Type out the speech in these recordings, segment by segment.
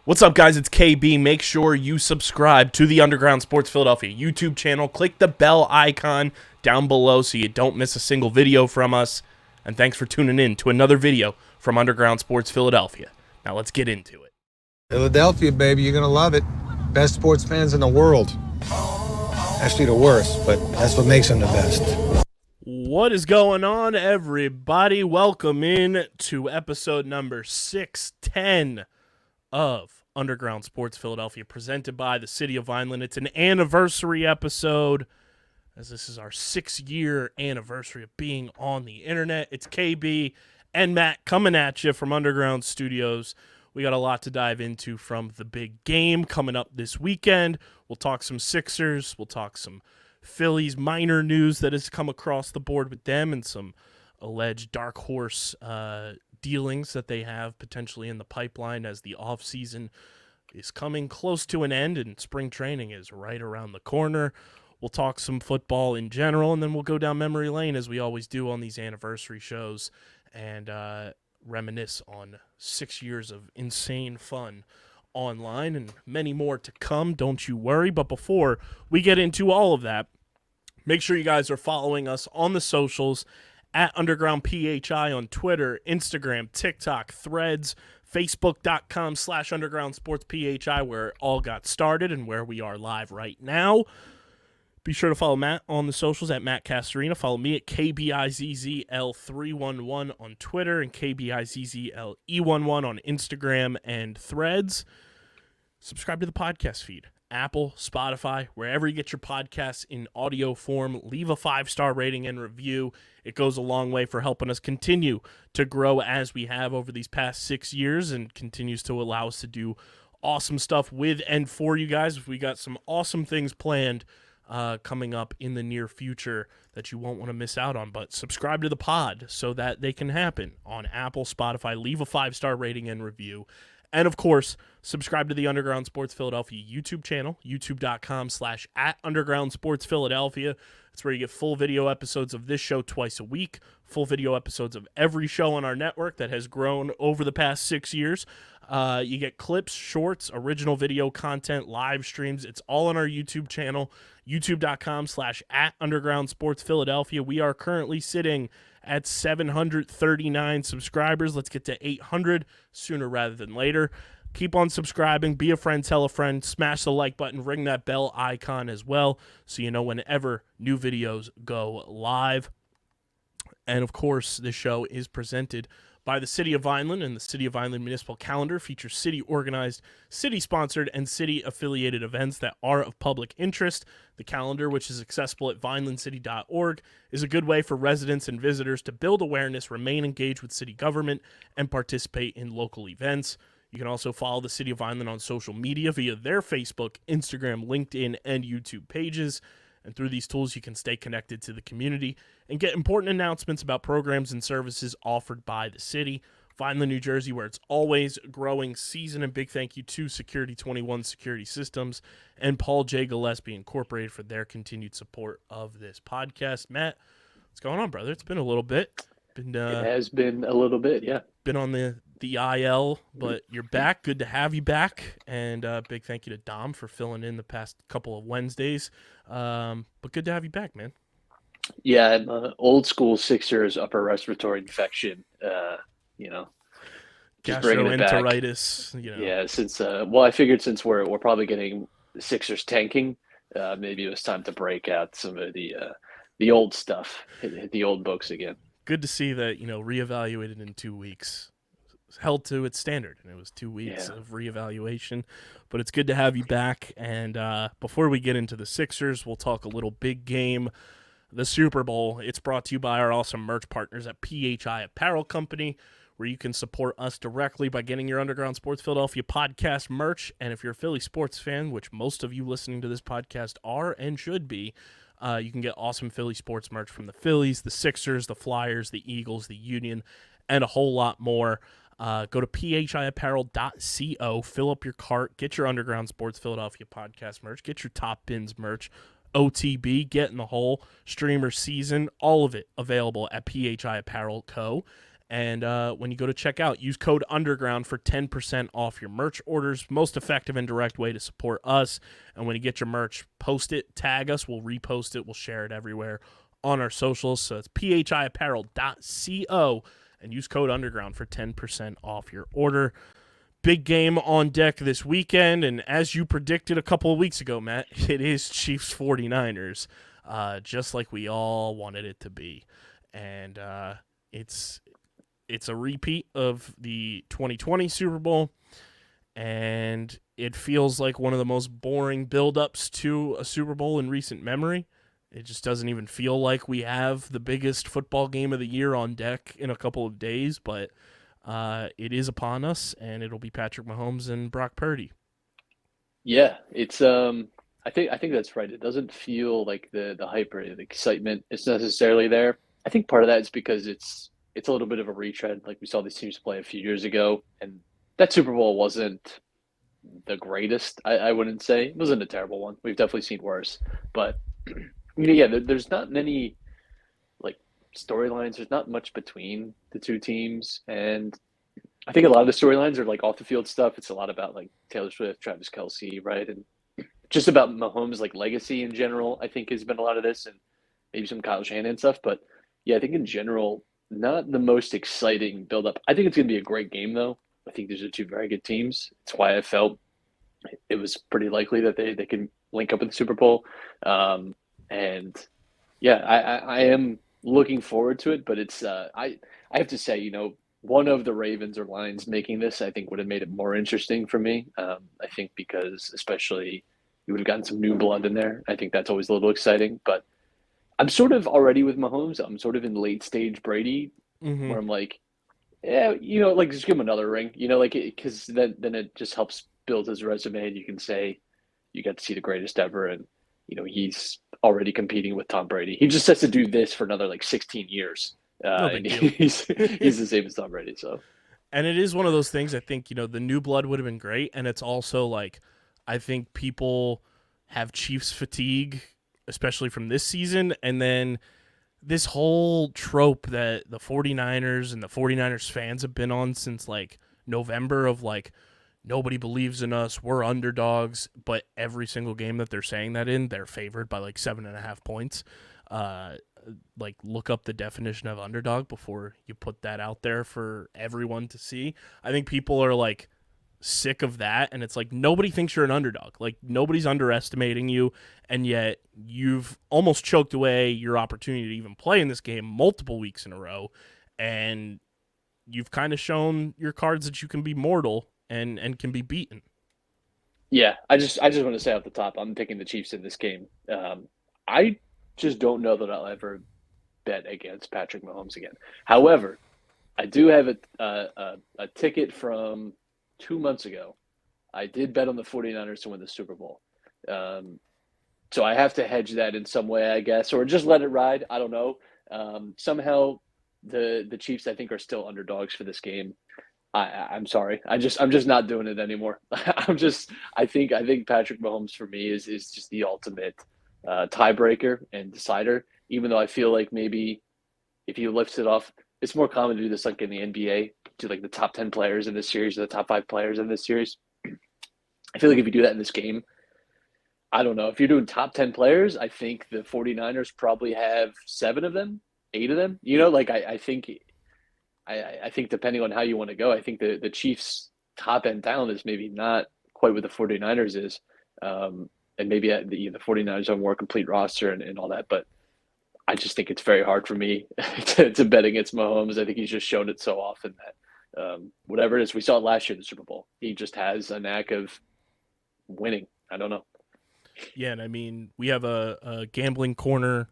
What's up, guys? It's KB. Make sure you subscribe to the Underground Sports Philadelphia YouTube channel. Click the bell icon down below so you don't miss a single video from us. And thanks for tuning in to another video from Underground Sports Philadelphia. Now let's get into it. Philadelphia, baby, you're going to love it. Best sports fans in the world. Actually, the worst, but that's what makes them the best. What is going on, everybody? Welcome in to episode number 610 of Underground Sports Philadelphia, presented by the City of Vineland. It's an anniversary episode, as this is our 6-year anniversary of being on the internet. It's KB and Matt coming at you from Underground Studios. We got a lot to dive into from the big game coming up this weekend. We'll talk some Sixers. We'll talk some Phillies minor news that has come across the board with them and some alleged dark horse dealings that they have potentially in the pipeline as the offseason is coming close to an end and spring training is right around the corner. We'll talk some football in general, and then we'll go down memory lane as we always do on these anniversary shows and reminisce on 6 years of insane fun online and many more to come. Don't you worry. But before we get into all of that, make sure you guys are following us on the socials at Underground PHI on Twitter, Instagram, TikTok, Threads, Facebook.com/Underground Sports PHI, where it all got started and where we are live right now. Be sure to follow Matt on the socials at Matt Castorina. Follow me at KBIZZL311 on Twitter and KBIZZLE11 on Instagram and Threads. Subscribe to the podcast feed. Apple, Spotify, wherever you get your podcasts in audio form. Leave a 5-star rating and review. It goes a long way for helping us continue to grow as we have over these past 6 years and continues to allow us to do awesome stuff with and for you guys. We got some awesome things planned coming up in the near future that you won't want to miss out on. But subscribe to the pod so that they can happen on Apple, Spotify. Leave a 5-star rating and review. And, of course, subscribe to the Underground Sports Philadelphia YouTube channel, youtube.com/@Underground Sports Philadelphia. It's where you get full video episodes of this show twice a week, full video episodes of every show on our network that has grown over the past 6 years. You get clips, shorts, original video content, live streams. It's all on our YouTube channel, youtube.com/@Underground Sports Philadelphia. We are currently sitting at 739 subscribers. Let's get to 800 sooner rather than later. Keep on subscribing. Be a friend, tell a friend. Smash the like button. Ring that bell icon as well so you know whenever new videos go live. And, of course, this show is presented by the City of Vineland, and the City of Vineland Municipal Calendar features city-organized, city-sponsored, and city-affiliated events that are of public interest. The calendar, which is accessible at vinelandcity.org, is a good way for residents and visitors to build awareness, remain engaged with city government, and participate in local events. You can also follow the City of Vineland on social media via their Facebook, Instagram, LinkedIn, and YouTube pages. And through these tools, you can stay connected to the community and get important announcements about programs and services offered by the city. Vineland, New Jersey, where it's always growing season. And big thank you to Security 21 Security Systems and Paul J. Gillespie Incorporated for their continued support of this podcast. Matt, what's going on, brother? It's been a little bit. It has been a little bit, yeah. Been on the IL, but you're back. Good to have you back. And big thank you to Dom for filling in the past couple of Wednesdays. But good to have you back, man. Yeah, I'm old school Sixers upper respiratory infection. Just bringing it back. Gastroenteritis. Yeah, since I figured since we're probably getting the Sixers tanking, maybe it was time to break out some of the old stuff, hit the old books again. Good to see that reevaluated in 2 weeks. Held to its standard, and it was 2 weeks of reevaluation. But it's good to have you back. And before we get into the Sixers, we'll talk a little big game, the Super Bowl. It's brought to you by our awesome merch partners at PHI Apparel Company, where you can support us directly by getting your Underground Sports Philadelphia podcast merch. And if you're a Philly sports fan, which most of you listening to this podcast are and should be, you can get awesome Philly sports merch from the Phillies, the Sixers, the Flyers, the Eagles, the Union, and a whole lot more. Go to phiapparel.co, fill up your cart, get your Underground Sports Philadelphia podcast merch, get your Top Bins merch, OTB, Get in the Hole, Streamer Season, all of it available at PHI Apparel Co. And when you go to check out, use code Underground for 10% off your merch orders. Most effective and direct way to support us. And when you get your merch, post it, tag us. We'll repost it. We'll share it everywhere on our socials. So it's phiapparel.co and use code Underground for 10% off your order. Big game on deck this weekend. And as you predicted a couple of weeks ago, Matt, it is Chiefs 49ers, just like we all wanted it to be. And it's a repeat of the 2020 Super Bowl, and it feels like one of the most boring build-ups to a Super Bowl in recent memory. It just doesn't even feel like we have the biggest football game of the year on deck in a couple of days, but it is upon us, and it'll be Patrick Mahomes and Brock Purdy. Yeah, it's I think that's right. It doesn't feel like the hype or the excitement is necessarily there. I think part of that is because it's a little bit of a retread. Like we saw these teams play a few years ago, and that Super Bowl wasn't the greatest. I wouldn't say it wasn't a terrible one. We've definitely seen worse, but there's not many like storylines. There's not much between the two teams, and I think a lot of the storylines are like off the field stuff. It's a lot about like Taylor Swift, Travis Kelce, right, and just about Mahomes' like legacy in general. I think has been a lot of this, and maybe some Kyle Shanahan stuff, but yeah, I think in general, not the most exciting build-up. I think it's going to be a great game, though. I think these are two very good teams. It's why I felt it was pretty likely that they can link up in the Super Bowl. And yeah, I am looking forward to it, but it's I have to say, one of the Ravens or Lions making this, I think would have made it more interesting for me. I think because especially you would have gotten some new blood in there. I think that's always a little exciting, but I'm sort of already with Mahomes. I'm sort of in late stage Brady, where I'm like, yeah, like just give him another ring, because then it just helps build his resume, and you can say you got to see the greatest ever, and he's already competing with Tom Brady. He just has to do this for another like 16 years, No and big deal. he's the same as Tom Brady. So, And it is one of those things. I think the new blood would have been great, and it's also like I think people have Chiefs fatigue, especially from this season, and then this whole trope that the 49ers and the 49ers fans have been on since like November of like nobody believes in us, we're underdogs, but every single game that they're saying that in, they're favored by like 7.5 points. Like look up the definition of underdog before you put that out there for everyone to see. I think people are like sick of that, and it's like nobody thinks you're an underdog. Like nobody's underestimating you, and yet you've almost choked away your opportunity to even play in this game multiple weeks in a row, and you've kind of shown your cards that you can be mortal and can be beaten. yeah, I just want to say off the top, I'm picking the Chiefs in this game. I just don't know that I'll ever bet against Patrick Mahomes again. However, I do have a ticket from 2 months ago. I did bet on the 49ers to win the Super Bowl. So I have to hedge that in some way, I guess, or just let it ride. I don't know. Somehow the Chiefs, I think, are still underdogs for this game. I'm sorry. I'm just not doing it anymore. I think Patrick Mahomes for me is just the ultimate tiebreaker and decider, even though I feel like maybe if he lifts it off, it's more common to do this like in the NBA, to like the top 10 players in this series or the top 5 players in this series. I feel like if you do that in this game, I don't know. If you're doing top 10 players, I think the 49ers probably have 7 of them, 8 of them. I think depending on how you want to go, I think the Chiefs' top end talent is maybe not quite what the 49ers is. And maybe the 49ers have a more complete roster and all that. But I just think it's very hard for me to bet against Mahomes. I think he's just shown it so often that whatever it is, we saw it last year in the Super Bowl. He just has a knack of winning. I don't know. Yeah, and I mean, we have a gambling corner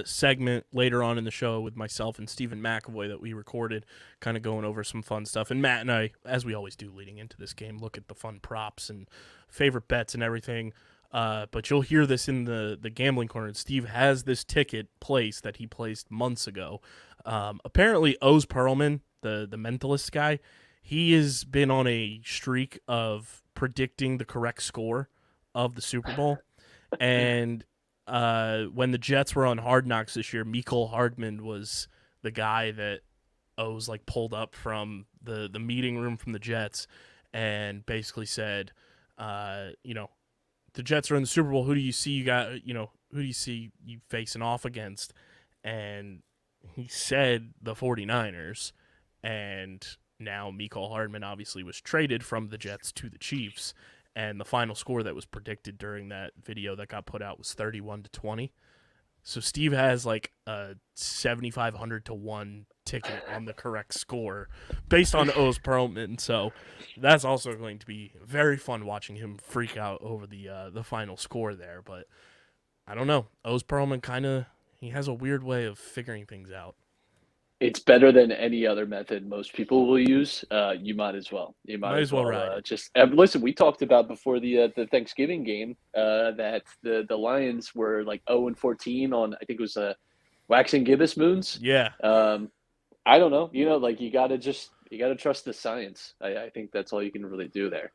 segment later on in the show with myself and Stephen McAvoy that we recorded, kind of going over some fun stuff. And Matt and I, as we always do leading into this game, look at the fun props and favorite bets and everything. But you'll hear this in the gambling corner. And Steve has this ticket placed that he placed months ago. Apparently, Oz Perlman, the mentalist guy, he has been on a streak of predicting the correct score of the Super Bowl. And when the Jets were on Hard Knocks this year, Mecole Hardman was the guy that O's like pulled up from the meeting room from the Jets and basically said, you know, the Jets are in the Super Bowl. Who do you see who do you see you facing off against? And he said the 49ers, and now Mecole Hardman obviously was traded from the Jets to the Chiefs, and the final score that was predicted during that video that got put out was 31-20. So Steve has like a 7,500 to 1 ticket on the correct score based on O's Perlman. So that's also going to be very fun watching him freak out over the final score there. But I don't know. O's Perlman he has a weird way of figuring things out. It's better than any other method most people will use. You might as well. You might as well ride. just listen. We talked about before the Thanksgiving game that the Lions were like 0-14 on, I think it was wax and gibbous moons. Yeah. I don't know. Like you gotta trust the science. I think that's all you can really do there.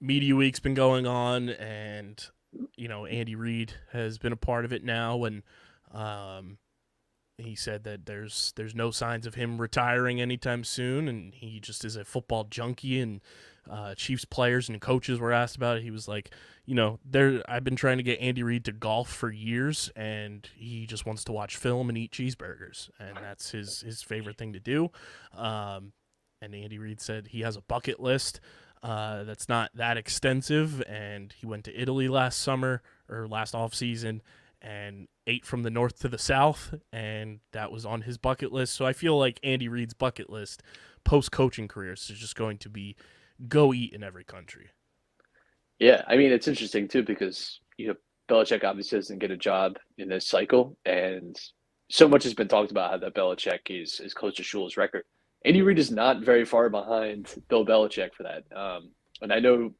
Media week's been going on, and Andy Reid has been a part of it now, and he said that there's no signs of him retiring anytime soon, and he just is a football junkie. And Chiefs players and coaches were asked about it. He was like, I've been trying to get Andy Reid to golf for years, and he just wants to watch film and eat cheeseburgers, and that's his favorite thing to do. And Andy Reid said he has a bucket list that's not that extensive, and he went to Italy last offseason and ate from the north to the south, and that was on his bucket list. So I feel like Andy Reid's bucket list post-coaching careers is just going to be go eat in every country. Yeah, I mean, it's interesting too because, Belichick obviously doesn't get a job in this cycle, and so much has been talked about how that Belichick is close to Shula's record. Andy Reid is not very far behind Bill Belichick for that. And I know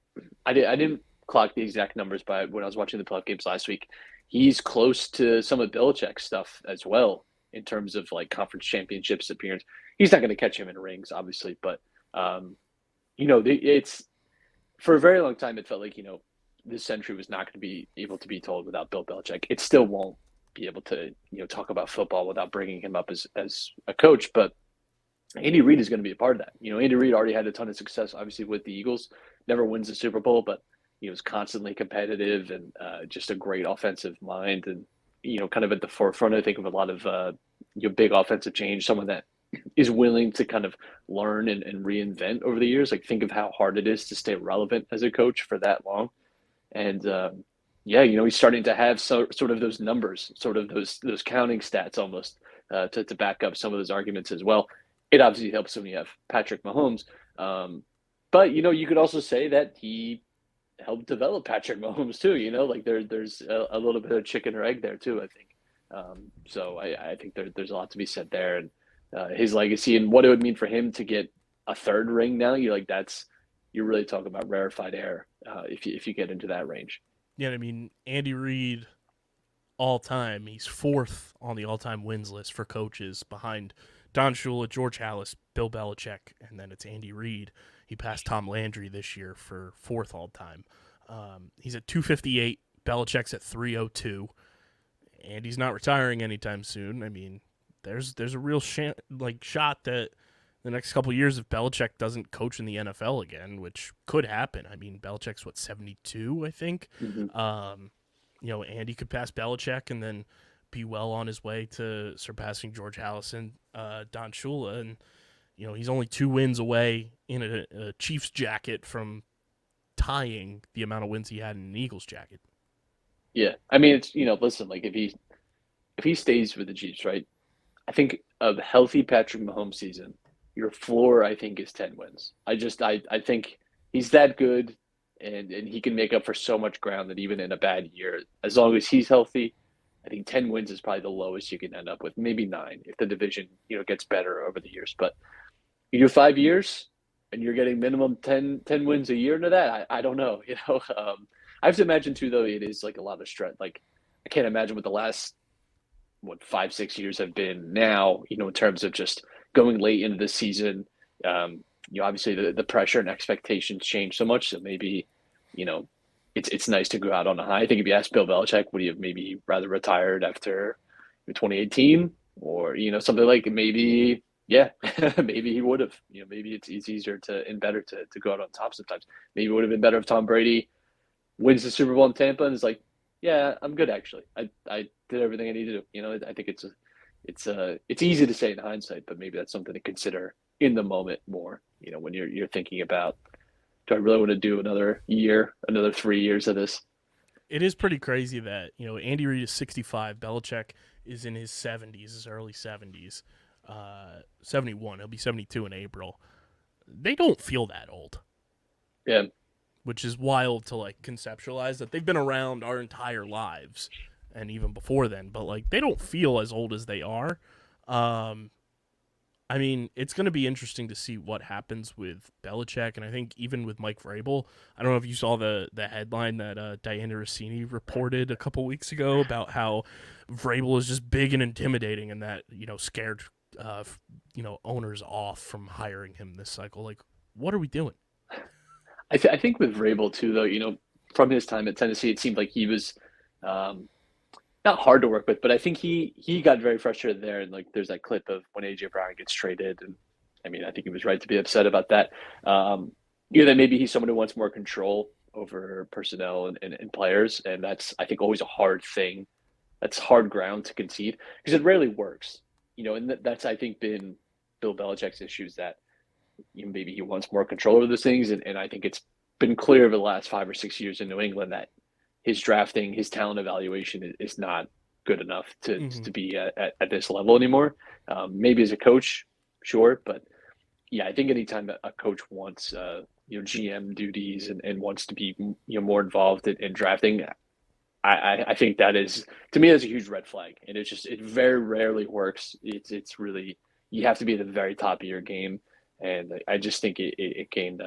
I didn't clock the exact numbers, but when I was watching the playoff games last week, he's close to some of Belichick's stuff as well in terms of like conference championships appearance. He's not going to catch him in rings, obviously, but it's for a very long time it felt like this century was not going to be able to be told without Bill Belichick. It still won't be able to talk about football without bringing him up as a coach, but Andy Reid is going to be a part of that. Andy Reid already had a ton of success, obviously, with the Eagles. Never wins the Super Bowl, but he was constantly competitive and just a great offensive mind, and kind of at the forefront, I think, of a lot of big offensive change. Someone that is willing to kind of learn and reinvent over the years. Like, think of how hard it is to stay relevant as a coach for that long. And he's starting to have sort of those numbers, sort of those counting stats almost to back up some of those arguments as well. It obviously helps when you have Patrick Mahomes. But, you could also say that he helped develop Patrick Mahomes too, like there's a little bit of chicken or egg there too, I think. So I think there's a lot to be said there, and his legacy and what it would mean for him to get a third ring now. You're really talking about rarefied air if you get into that range. Yeah, I mean, Andy Reid all time, he's fourth on the all-time wins list for coaches behind Don Shula, George Halas, Bill Belichick, and then it's Andy Reid. He passed Tom Landry this year for fourth all-time. He's at 258. Belichick's at 302. And he's not retiring anytime soon. I mean, there's a real shot that the next couple of years, if Belichick doesn't coach in the NFL again, which could happen. I mean, Belichick's 72, I think. Mm-hmm. Andy could pass Belichick and then be well on his way to surpassing George Halas and Don Shula, and he's only 2 wins away in a Chiefs jacket from tying the amount of wins he had in an Eagles jacket. Yeah, I mean, it's listen, like if he stays with the Chiefs, right? I think a healthy Patrick Mahomes season, your floor I think is 10 wins. I think he's that good, and he can make up for so much ground that even in a bad year, as long as he's healthy, I think 10 wins is probably the lowest you can end up with, maybe 9 if the division, gets better over the years. But you do 5 years and you're getting minimum 10 wins a year into that. I don't know, I have to imagine too, though, it is like a lot of stress. Like, I can't imagine what the last 5-6 years have been now, in terms of just going late into the season. Obviously the pressure and expectations change so much. So maybe, it's nice to go out on a high. I think if you ask Bill Belichick, would he have maybe rather retired after 2018 or, something like maybe yeah, maybe he would have. Maybe it's easier and better to go out on top sometimes. Maybe it would have been better if Tom Brady wins the Super Bowl in Tampa and is like, yeah, I'm good actually. I did everything I needed to do. I think it's easy to say in hindsight, but maybe that's something to consider in the moment more. When you're thinking about, do I really want to do another year, another 3 years of this? It is pretty crazy that Andy Reid is 65, Belichick is in his 70s, his early 70s, 71. He'll be 72 in April. They don't feel that old, Yeah, which is wild to like conceptualize that they've been around our entire lives and even before then, but like they don't feel as old as they are. Um, I mean, it's going to be interesting to see what happens with Belichick, and I think even with Mike Vrabel. I don't know if you saw the headline that Diana Rossini reported a couple weeks ago about how Vrabel is just big and intimidating, and that scared owners off from hiring him this cycle. Like, what are we doing? I think with Vrabel too, though, from his time at Tennessee, it seemed like he was um, not hard to work with, but I think he got very frustrated there. And like, there's that clip of when AJ Brown gets traded, and I mean, I think he was right to be upset about that. That maybe he's someone who wants more control over personnel and players, and that's I think always a hard thing. That's hard ground to concede because it rarely works. And that's I think been Bill Belichick's issues that maybe he wants more control over those things, and I think it's been clear over the last 5 or 6 years in New England that his drafting, his talent evaluation is not good enough to Mm-hmm. to be at this level anymore. Maybe as a coach, sure, but yeah, I think anytime that a coach wants GM duties and wants to be more involved in drafting, I think that is to me that's a huge red flag, and it very rarely works. It's really you have to be at the very top of your game, and I just think it can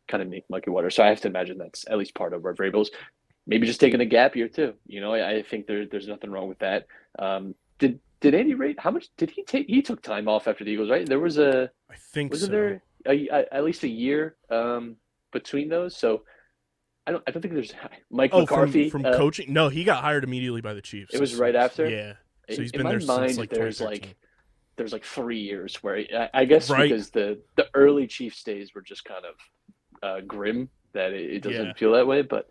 kind of make mucky water. So I have to imagine that's at least part of where Vrabel's maybe just taking a gap year too. I think there's nothing wrong with that. Did Andy Reid? How much did he take? He took time off after the Eagles, right? There was I think wasn't so. there at least a year between those? So I don't think there's Mike Oh, from McCarthy. from coaching? No, he got hired immediately by the Chiefs. It was right after. Yeah. So he's In been my there since mind, like 2013. there's like 3 years where I guess Right? because the early Chiefs days were just kind of grim that it Yeah. doesn't feel that way. But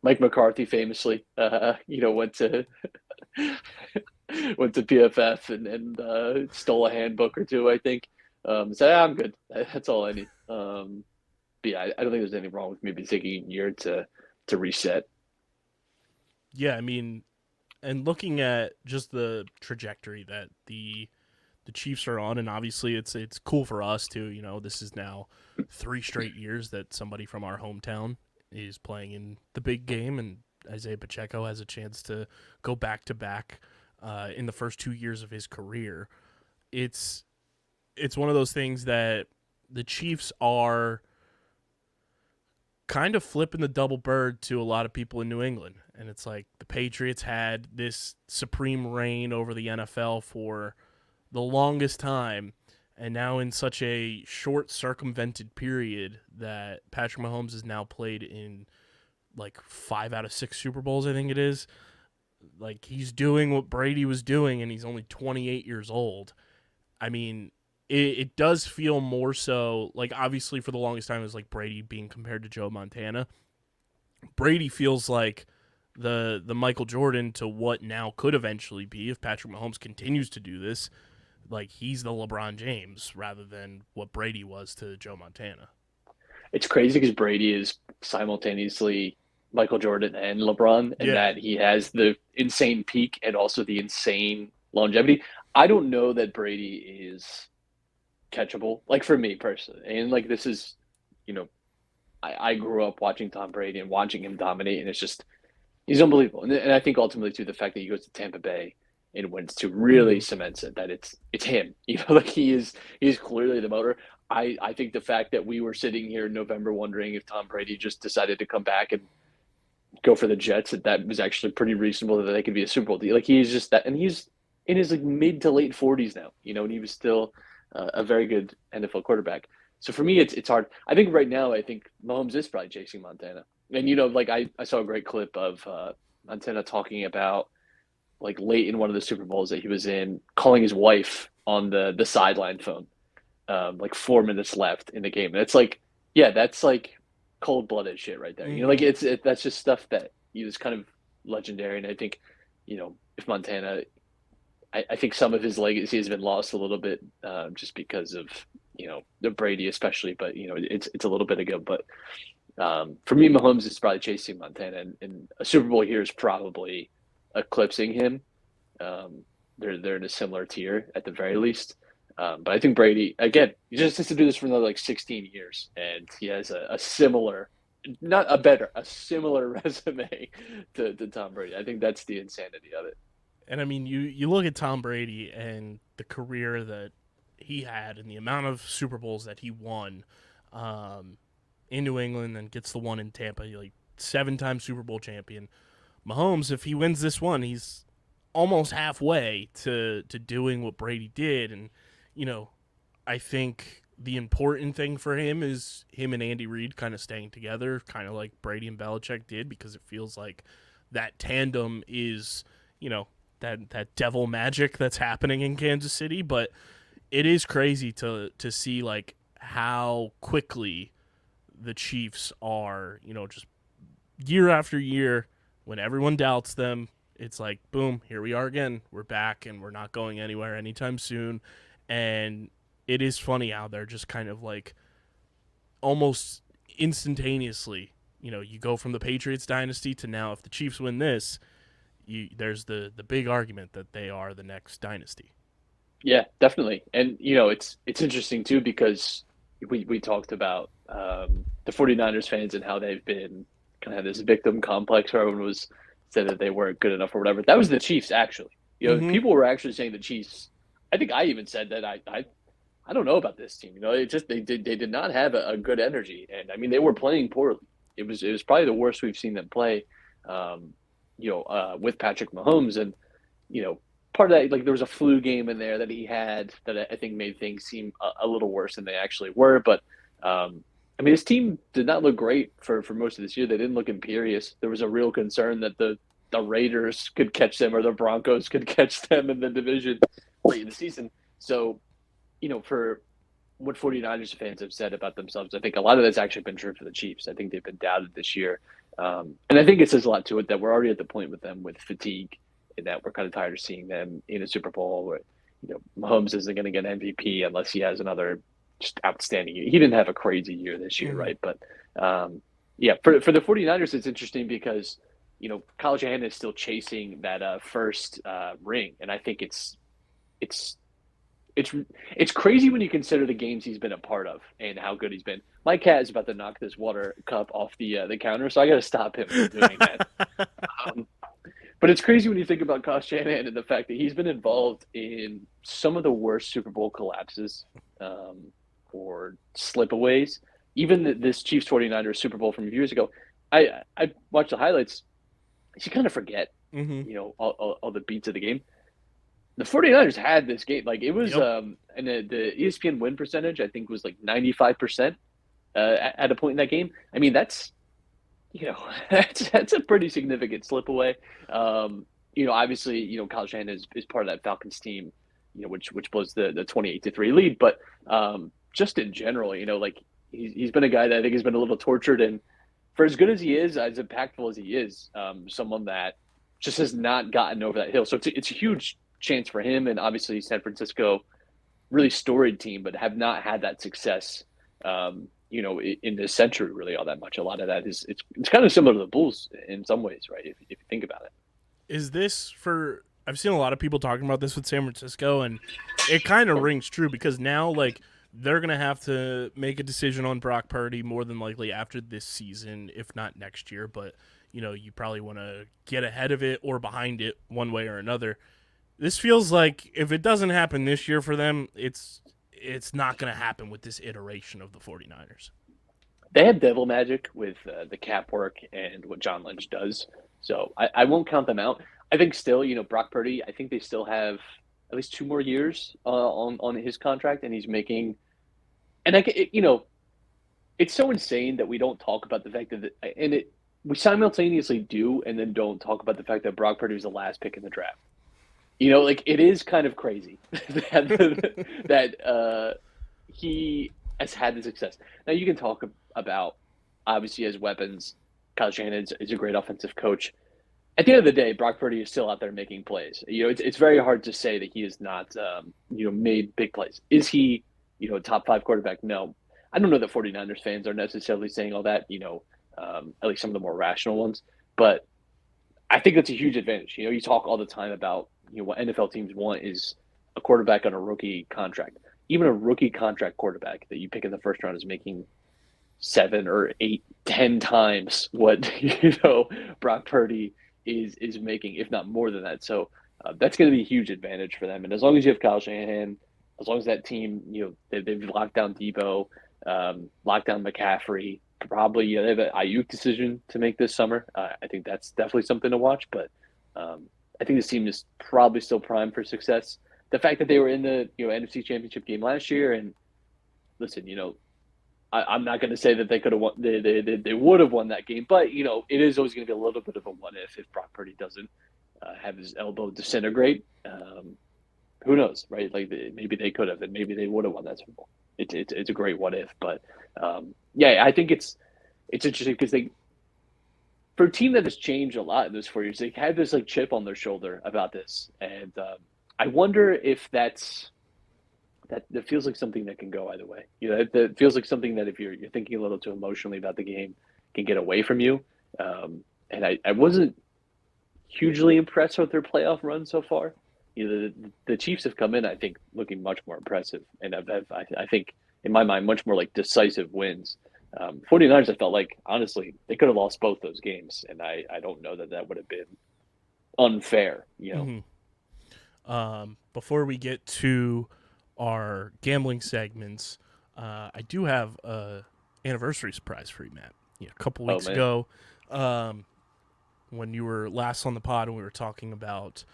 Mike McCarthy famously, went to went to PFF and stole a handbook or two. I think said I'm good. That's all I need. But yeah, I don't think there's anything wrong with maybe taking a year to reset. Yeah, I mean, and looking at just the trajectory that the Chiefs are on, and obviously it's cool for us too. This is now 3 straight years that somebody from our hometown is playing in the big game, and Isaiah Pacheco has a chance to go back to back in the first 2 years of his career. It's one of those things that the Chiefs are kind of flipping the double bird to a lot of people in New England. And it's like the Patriots had this supreme reign over the NFL for the longest time, and now in such a short circumvented period that Patrick Mahomes has now played in like 5 out of 6 Super Bowls, I think it is. Like he's doing what Brady was doing, and he's only 28 years old. I mean, it does feel more so like obviously for the longest time it was like Brady being compared to Joe Montana. Brady feels like the Michael Jordan to what now could eventually be if Patrick Mahomes continues to do this. Like he's the LeBron James rather than what Brady was to Joe Montana. It's crazy because Brady is simultaneously Michael Jordan and LeBron, and Yeah. that he has the insane peak and also the insane longevity. I don't know that Brady is catchable, like for me personally. And like this is, you know, I grew up watching Tom Brady and watching him dominate, and it's just he's unbelievable. And I think ultimately too the fact that he goes to Tampa Bay and wins to really Mm-hmm. cements it that it's him. Like he is clearly the motor. I think the fact that we were sitting here in November wondering if Tom Brady just decided to come back and go for the Jets, that was actually pretty reasonable that they could be a Super Bowl deal. Like he's just that, and he's in his like mid to late 40s now, and he was still a very good NFL quarterback. So for me, it's hard. I think right now, I think Mahomes is probably chasing Montana, and like I saw a great clip of Montana talking about like late in one of the Super Bowls that he was in, calling his wife on the sideline phone. like 4 minutes left in the game. And it's like, yeah, that's like cold-blooded shit right there. You know, like that's just stuff that is kind of legendary. And I think, if Montana, I think some of his legacy has been lost a little bit, just because of, the Brady especially, but it's a little bit ago. But for me, Mahomes is probably chasing Montana, and a Super Bowl here is probably eclipsing him. They're in a similar tier at the very least. But I think Brady, again, he just has to do this for another like 16 years, and he has a similar, not a better, a similar resume to Tom Brady. I think that's the insanity of it. And I mean, you look at Tom Brady and the career that he had and the amount of Super Bowls that he won in New England and gets the one in Tampa, like 7-time Super Bowl champion. Mahomes, if he wins this one, he's almost halfway to doing what Brady did. And, I think the important thing for him is him and Andy Reid kind of staying together, kind of like Brady and Belichick did, because it feels like that tandem is, that devil magic that's happening in Kansas City. But it is crazy to see like how quickly the Chiefs are, just year after year, when everyone doubts them, it's like, boom, here we are again. We're back, and we're not going anywhere anytime soon. And it is funny how they're just kind of like almost instantaneously, you go from the Patriots dynasty to now, if the Chiefs win this, there's the big argument that they are the next dynasty. Yeah, definitely. And, it's interesting too, because we talked about the 49ers fans and how they've been kind of had this victim complex where everyone said that they weren't good enough or whatever. That was the Chiefs, actually. People were actually saying the Chiefs. I think I even said that I don't know about this team. It just they did not have a good energy, and I mean they were playing poorly. It was probably the worst we've seen them play. With Patrick Mahomes, and part of that, like there was a flu game in there that he had that I think made things seem a little worse than they actually were. But I mean, his team did not look great for most of this year. They didn't look imperious. There was a real concern that the Raiders could catch them or the Broncos could catch them in the division late in the season. So, for what 49ers fans have said about themselves, I think a lot of that's actually been true for the Chiefs. I think they've been doubted this year. And I think it says a lot to it that we're already at the point with them with fatigue, and that we're kind of tired of seeing them in a Super Bowl where, Mahomes isn't going to get MVP unless he has another just outstanding year. He didn't have a crazy year this year, right? But for the 49ers, it's interesting because, Kyle Shanahan is still chasing that first ring. And I think it's crazy when you consider the games he's been a part of and how good he's been. My cat is about to knock this water cup off the counter, so I got to stop him from doing that. But it's crazy when you think about Kyle Shanahan and the fact that he's been involved in some of the worst Super Bowl collapses or slipaways. Even this Chiefs 49ers Super Bowl from a few years ago, I watched the highlights. You kind of forget, all the beats of the game. The 49ers had this game. Like it was, and the ESPN win percentage, I think, was like 95% at a point in that game. I mean, that's a pretty significant slip away. Obviously, Kyle Shanahan is part of that Falcons team, which blows the 28-3 lead. But just in general, like he's been a guy that I think has been a little tortured, and for as good as he is, as impactful as he is, someone that just has not gotten over that hill. So it's a huge chance for him, and obviously San Francisco, really storied team, but have not had that success, in this century really all that much. A lot of that is it's kind of similar to the Bulls in some ways, right? If you think about it. Is this for? I've seen a lot of people talking about this with San Francisco, and it kind of rings true because now like they're gonna have to make a decision on Brock Purdy more than likely after this season, if not next year. But you probably want to get ahead of it or behind it one way or another. This feels like if it doesn't happen this year for them, it's not going to happen with this iteration of the 49ers. They have devil magic with the cap work and what John Lynch does. So I won't count them out. I think still, Brock Purdy, I think they still have at least 2 more years on his contract, and he's making – and it's so insane that we don't talk about the fact that we simultaneously do and then don't talk about the fact that Brock Purdy was the last pick in the draft. Like it is kind of crazy that he has had the success. Now you can talk about obviously his weapons. Kyle Shanahan is a great offensive coach. At the end of the day, Brock Purdy is still out there making plays. It's very hard to say that he has not made big plays. Is he a top 5 quarterback? No. I don't know that 49ers fans are necessarily saying all that, at least some of the more rational ones. But I think that's a huge advantage. You talk all the time about what NFL teams want is a quarterback on a rookie contract. Even a rookie contract quarterback that you pick in the first round is making 7 or 8, 10 times what Brock Purdy is making, if not more than that. So that's going to be a huge advantage for them. And as long as you have Kyle Shanahan, as long as that team, they've locked down Debo, locked down McCaffrey, probably they have an Ayuk decision to make this summer. I think that's definitely something to watch. But I think this team is probably still primed for success. The fact that they were in the NFC Championship game last year, and listen, I'm not going to say that they could have won. They would have won that game, but it is always going to be a little bit of a what if Brock Purdy doesn't have his elbow disintegrate. Who knows, right? Like maybe they could have, and maybe they would have won that Super Bowl. It's a great what if, but I think it's interesting because for a team that has changed a lot in those 4 years, they had this like chip on their shoulder about this, and I wonder if that feels like something that can go either way. That feels like something that if you're thinking a little too emotionally about the game, can get away from you. And I wasn't hugely impressed with their playoff run so far. The Chiefs have come in, I think, looking much more impressive, and I think in my mind much more like decisive wins. 49ers, I felt like honestly they could have lost both those games, and I don't know that would have been unfair. Before we get to our gambling segments, I do have a anniversary surprise for you, Matt. A couple weeks ago, when you were last on the pod and we were talking about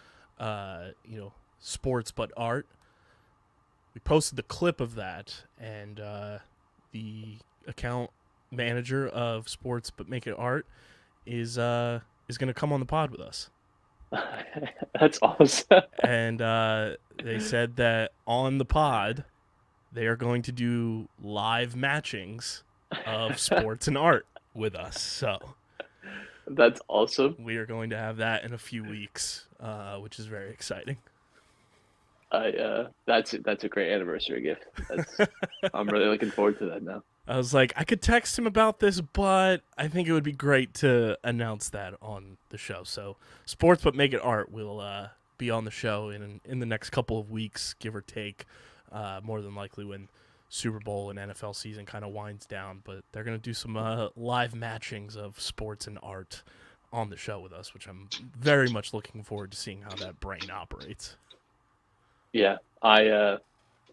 sports but art, we posted the clip of that, and the account manager of Sports But Make It Art is going to come on the pod with us. That's awesome. And they said that on the pod, they are going to do live matchings of sports and art with us. So that's awesome. We are going to have that in a few weeks, which is very exciting. That's a great anniversary gift. I'm really looking forward to that now. I was like, I could text him about this, but I think it would be great to announce that on the show. So Sports But Make It Art will be on the show in the next couple of weeks, give or take, more than likely when Super Bowl and NFL season kind of winds down. But they're going to do some live matchings of sports and art on the show with us, which I'm very much looking forward to seeing how that brain operates. Yeah,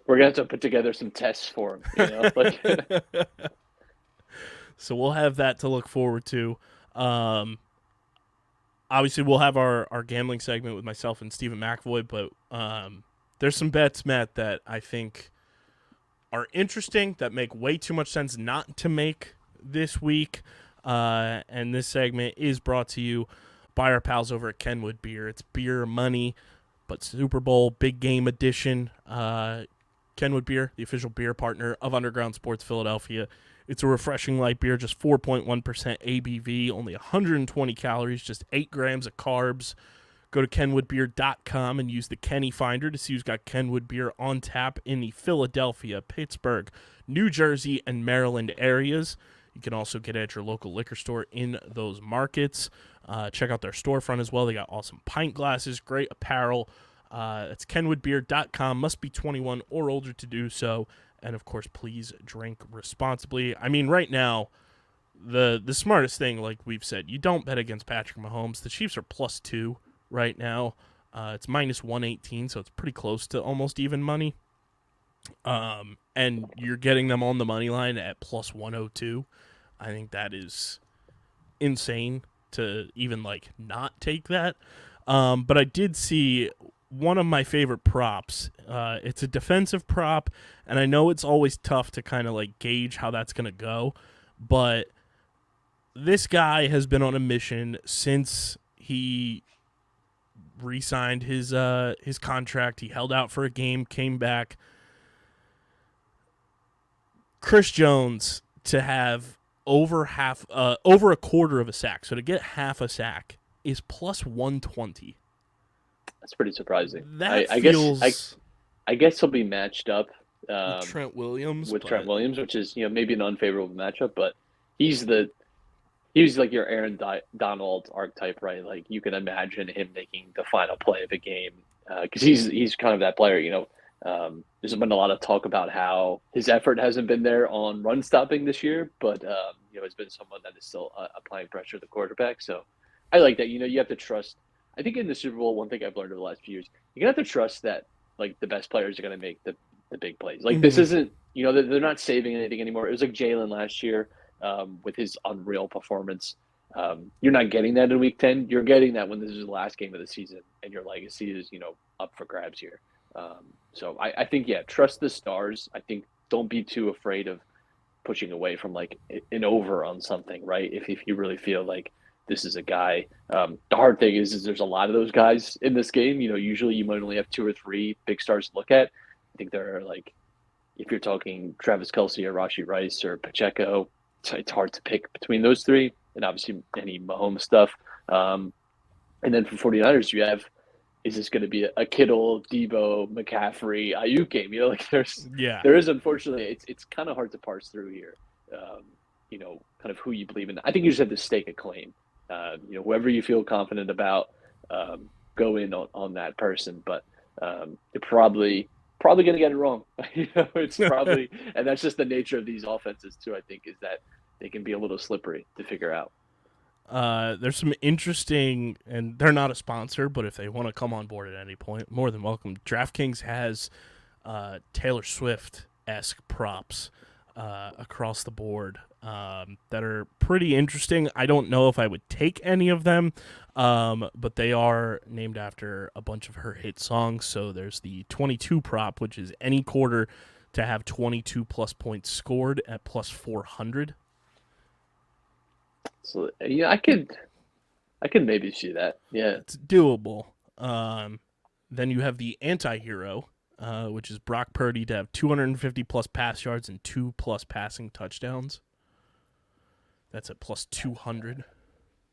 we're going to have to put together some tests for him. So we'll have that to look forward to. Obviously, we'll have our gambling segment with myself and Stephen McAvoy, but there's some bets, Matt, that I think are interesting, that make way too much sense not to make this week. And this segment is brought to you by our pals over at Kenwood Beer. It's beer money, but Super Bowl big game edition. Kenwood Beer, the official beer partner of Underground Sports Philadelphia. It's a refreshing light beer, just 4.1% ABV, only 120 calories, just 8 grams of carbs. Go to kenwoodbeer.com and use the Kenny Finder to see who's got Kenwood Beer on tap in the Philadelphia, Pittsburgh, New Jersey, and Maryland areas. You can also get it at your local liquor store in those markets. Check out their storefront as well. They got awesome pint glasses, great apparel. It's kenwoodbeer.com. Must be 21 or older to do so. And, of course, please drink responsibly. I mean, right now, the smartest thing, like we've said, you don't bet against Patrick Mahomes. The Chiefs are +2 right now. It's -118, so it's pretty close to almost even money. And you're getting them on the money line at +102. I think that is insane to even, not take that. But I did see one of my favorite props. It's a defensive prop, and I know it's always tough to kind of gauge how that's going to go, but this guy has been on a mission since he re-signed his contract. He held out for a game, came back. Chris Jones to have over a quarter of a sack. So to get half a sack is plus 120. That's pretty surprising. That I feels guess I guess he'll be matched up with Trent Williams. Trent Williams, which is maybe an unfavorable matchup, but he's like your Aaron Donald archetype, right? Like you can imagine him making the final play of a game because he's kind of that player. There's been a lot of talk about how his effort hasn't been there on run stopping this year, but it's been someone that is still applying pressure to the quarterback. So I like that. You have to trust. I think in the Super Bowl, one thing I've learned over the last few years, you're gonna have to trust that like the best players are gonna make the big plays. Like this isn't, they're not saving anything anymore. It was like Jalen last year with his unreal performance. You're not getting that in Week 10. You're getting that when this is the last game of the season and your legacy is up for grabs here. So I think trust the stars. I think don't be too afraid of pushing away from like an over on something, right? If you really feel like this is a guy. The hard thing is there's a lot of those guys in this game. Usually you might only have 2 or 3 big stars to look at. I think there are like, if you're talking Travis Kelce or Rashee Rice or Pacheco, it's hard to pick between those 3, and obviously any Mahomes stuff. And then for 49ers, you have, is this going to be a Kittle, Debo, McCaffrey, Ayuk game? There is, unfortunately, it's kind of hard to parse through here. Kind of who you believe in. I think you just have to stake a claim. Whoever you feel confident about, go in on that person. But you're probably going to get it wrong. It's probably, and that's just the nature of these offenses too. I think is that they can be a little slippery to figure out. There's some interesting, and they're not a sponsor, but if they want to come on board at any point, more than welcome. DraftKings has Taylor Swift-esque props across the board that are pretty interesting. I don't know if I would take any of them, but they are named after a bunch of her hit songs. So there's the 22 prop, which is any quarter to have 22 plus points scored at plus 400. So I could maybe see that. Yeah, it's doable. Then you have the anti-hero, which is Brock Purdy to have 250 plus pass yards and 2 plus passing touchdowns. That's at plus 200.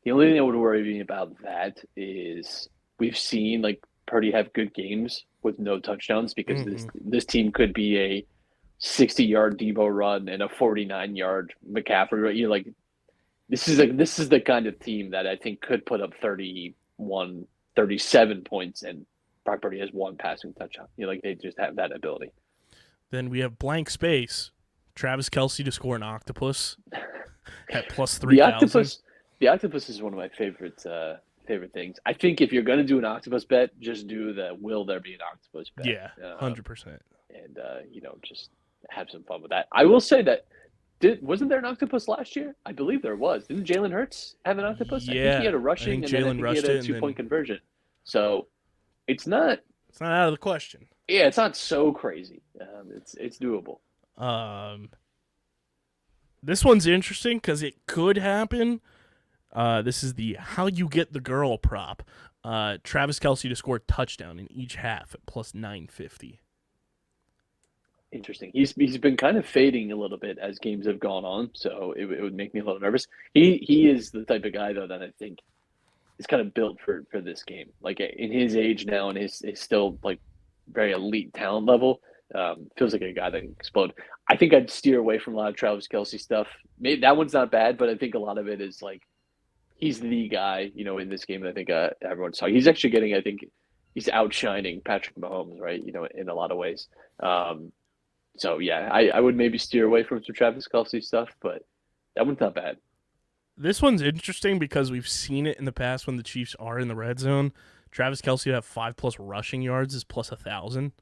The only thing that would worry me about that is we've seen like Purdy have good games with no touchdowns because this team could be a 60-yard Debo run and a 49-yard McCaffrey run. This is the kind of team that I think could put up 31, 37 points, and Brock Purdy has 1 passing touchdown. They just have that ability. Then we have blank space. Travis Kelce to score an octopus at plus 3,000. The octopus is one of my favorite things. I think if you're going to do an octopus bet, just do the will there be an octopus bet. Yeah, 100%. And just have some fun with that. I will say that. Wasn't there an octopus last year? I believe there was. Didn't Jalen Hurts have an octopus? Yeah, I think he had a rushing, and then I think he had a 2-point conversion. So it's not out of the question. Yeah, it's not so crazy. It's doable. This one's interesting because it could happen. This is the how you get the girl prop. Travis Kelce to score a touchdown in each half at plus 950. Interesting. He's been kind of fading a little bit as games have gone on, so it would make me a little nervous. He is the type of guy though that I think is kind of built for this game. Like in his age now and his still like very elite talent level, feels like a guy that can explode. I think I'd steer away from a lot of Travis Kelce stuff. Maybe that one's not bad, but I think a lot of it is like he's the guy, in this game that I think everyone's talking. He's actually getting, I think he's outshining Patrick Mahomes, right? In a lot of ways. So yeah, I would maybe steer away from some Travis Kelce stuff, but that one's not bad. This one's interesting because we've seen it in the past when the Chiefs are in the red zone. Travis Kelce to have 5+ rushing yards is plus 1,000.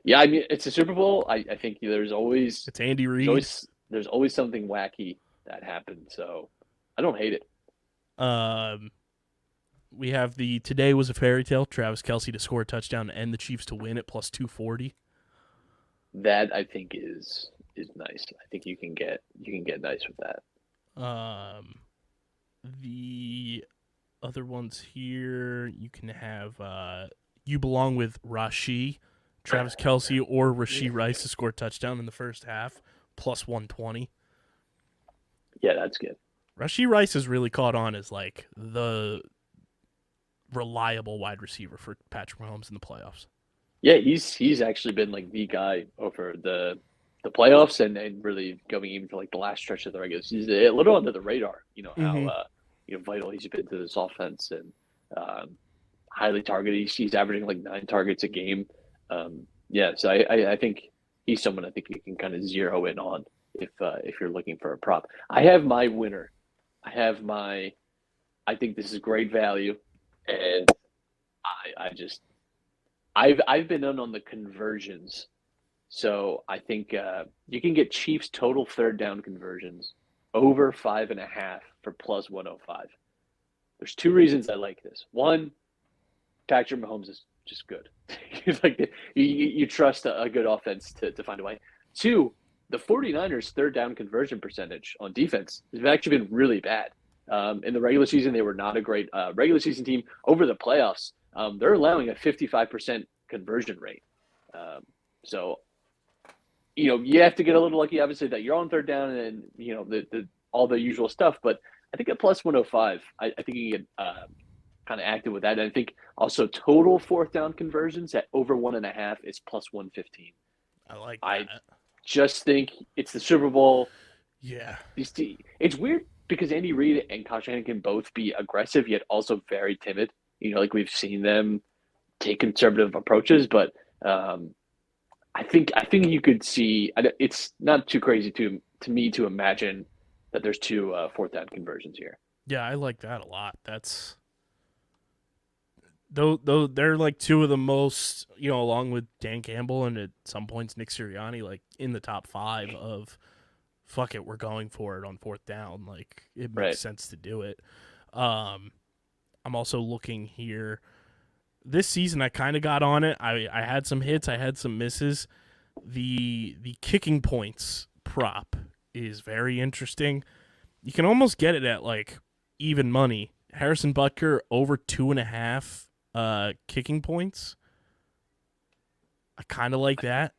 Yeah, I mean it's a Super Bowl. I think it's Andy Reid. There's always something wacky that happens, so I don't hate it. We have the today was a fairy tale. Travis Kelce to score a touchdown and the Chiefs to win at plus 240. That I think is nice. I think you can get nice with that. The other ones here you can have you belong with Rashee Travis Kelce or Rashee Rice to score a touchdown in the first half, plus 120. Yeah, that's good. Rashee Rice has really caught on as like the reliable wide receiver for Patrick Mahomes in the playoffs. Yeah, he's actually been like the guy over the playoffs and really going even to like the last stretch of the regular season. A little under the radar, how Mm-hmm. vital he's been to this offense and highly targeted. He's averaging like 9 targets a game. Yeah, so I think he's someone I think you can kind of zero in on if you're looking for a prop. I have my winner. I think this is great value, and I've been in on the conversions. So I think you can get Chiefs total third down conversions over 5.5 for plus 105. There's 2 reasons I like this. One, Patrick Mahomes is just good. Like you trust a good offense to find a way. Two, the 49ers third down conversion percentage on defense has actually been really bad. In the regular season, they were not a great regular season team. Over the playoffs, they're allowing a 55% conversion rate. So, you have to get a little lucky, obviously, that you're on third down and, the all the usual stuff. But I think at plus 105, I think you can get kind of active with that. And I think also total fourth down conversions at over 1.5 is plus 115. I like that. I just think it's the Super Bowl. Yeah. It's weird because Andy Reid and Kyle Shanahan can both be aggressive yet also very timid. Like we've seen them take conservative approaches, but I think you could see. It's not too crazy to me to imagine that there's 2 fourth down conversions here. Yeah, I like that a lot. That's though they're like 2 of the most, along with Dan Campbell and at some points Nick Sirianni, like in the top 5 of fuck it, we're going for it on fourth down. Like it makes sense to do it. I'm also looking here. This season I kind of got on it. I had some hits, I had some misses. The kicking points prop is very interesting. You can almost get it at like even money. Harrison Butker over 2.5 kicking points. I kind of like that.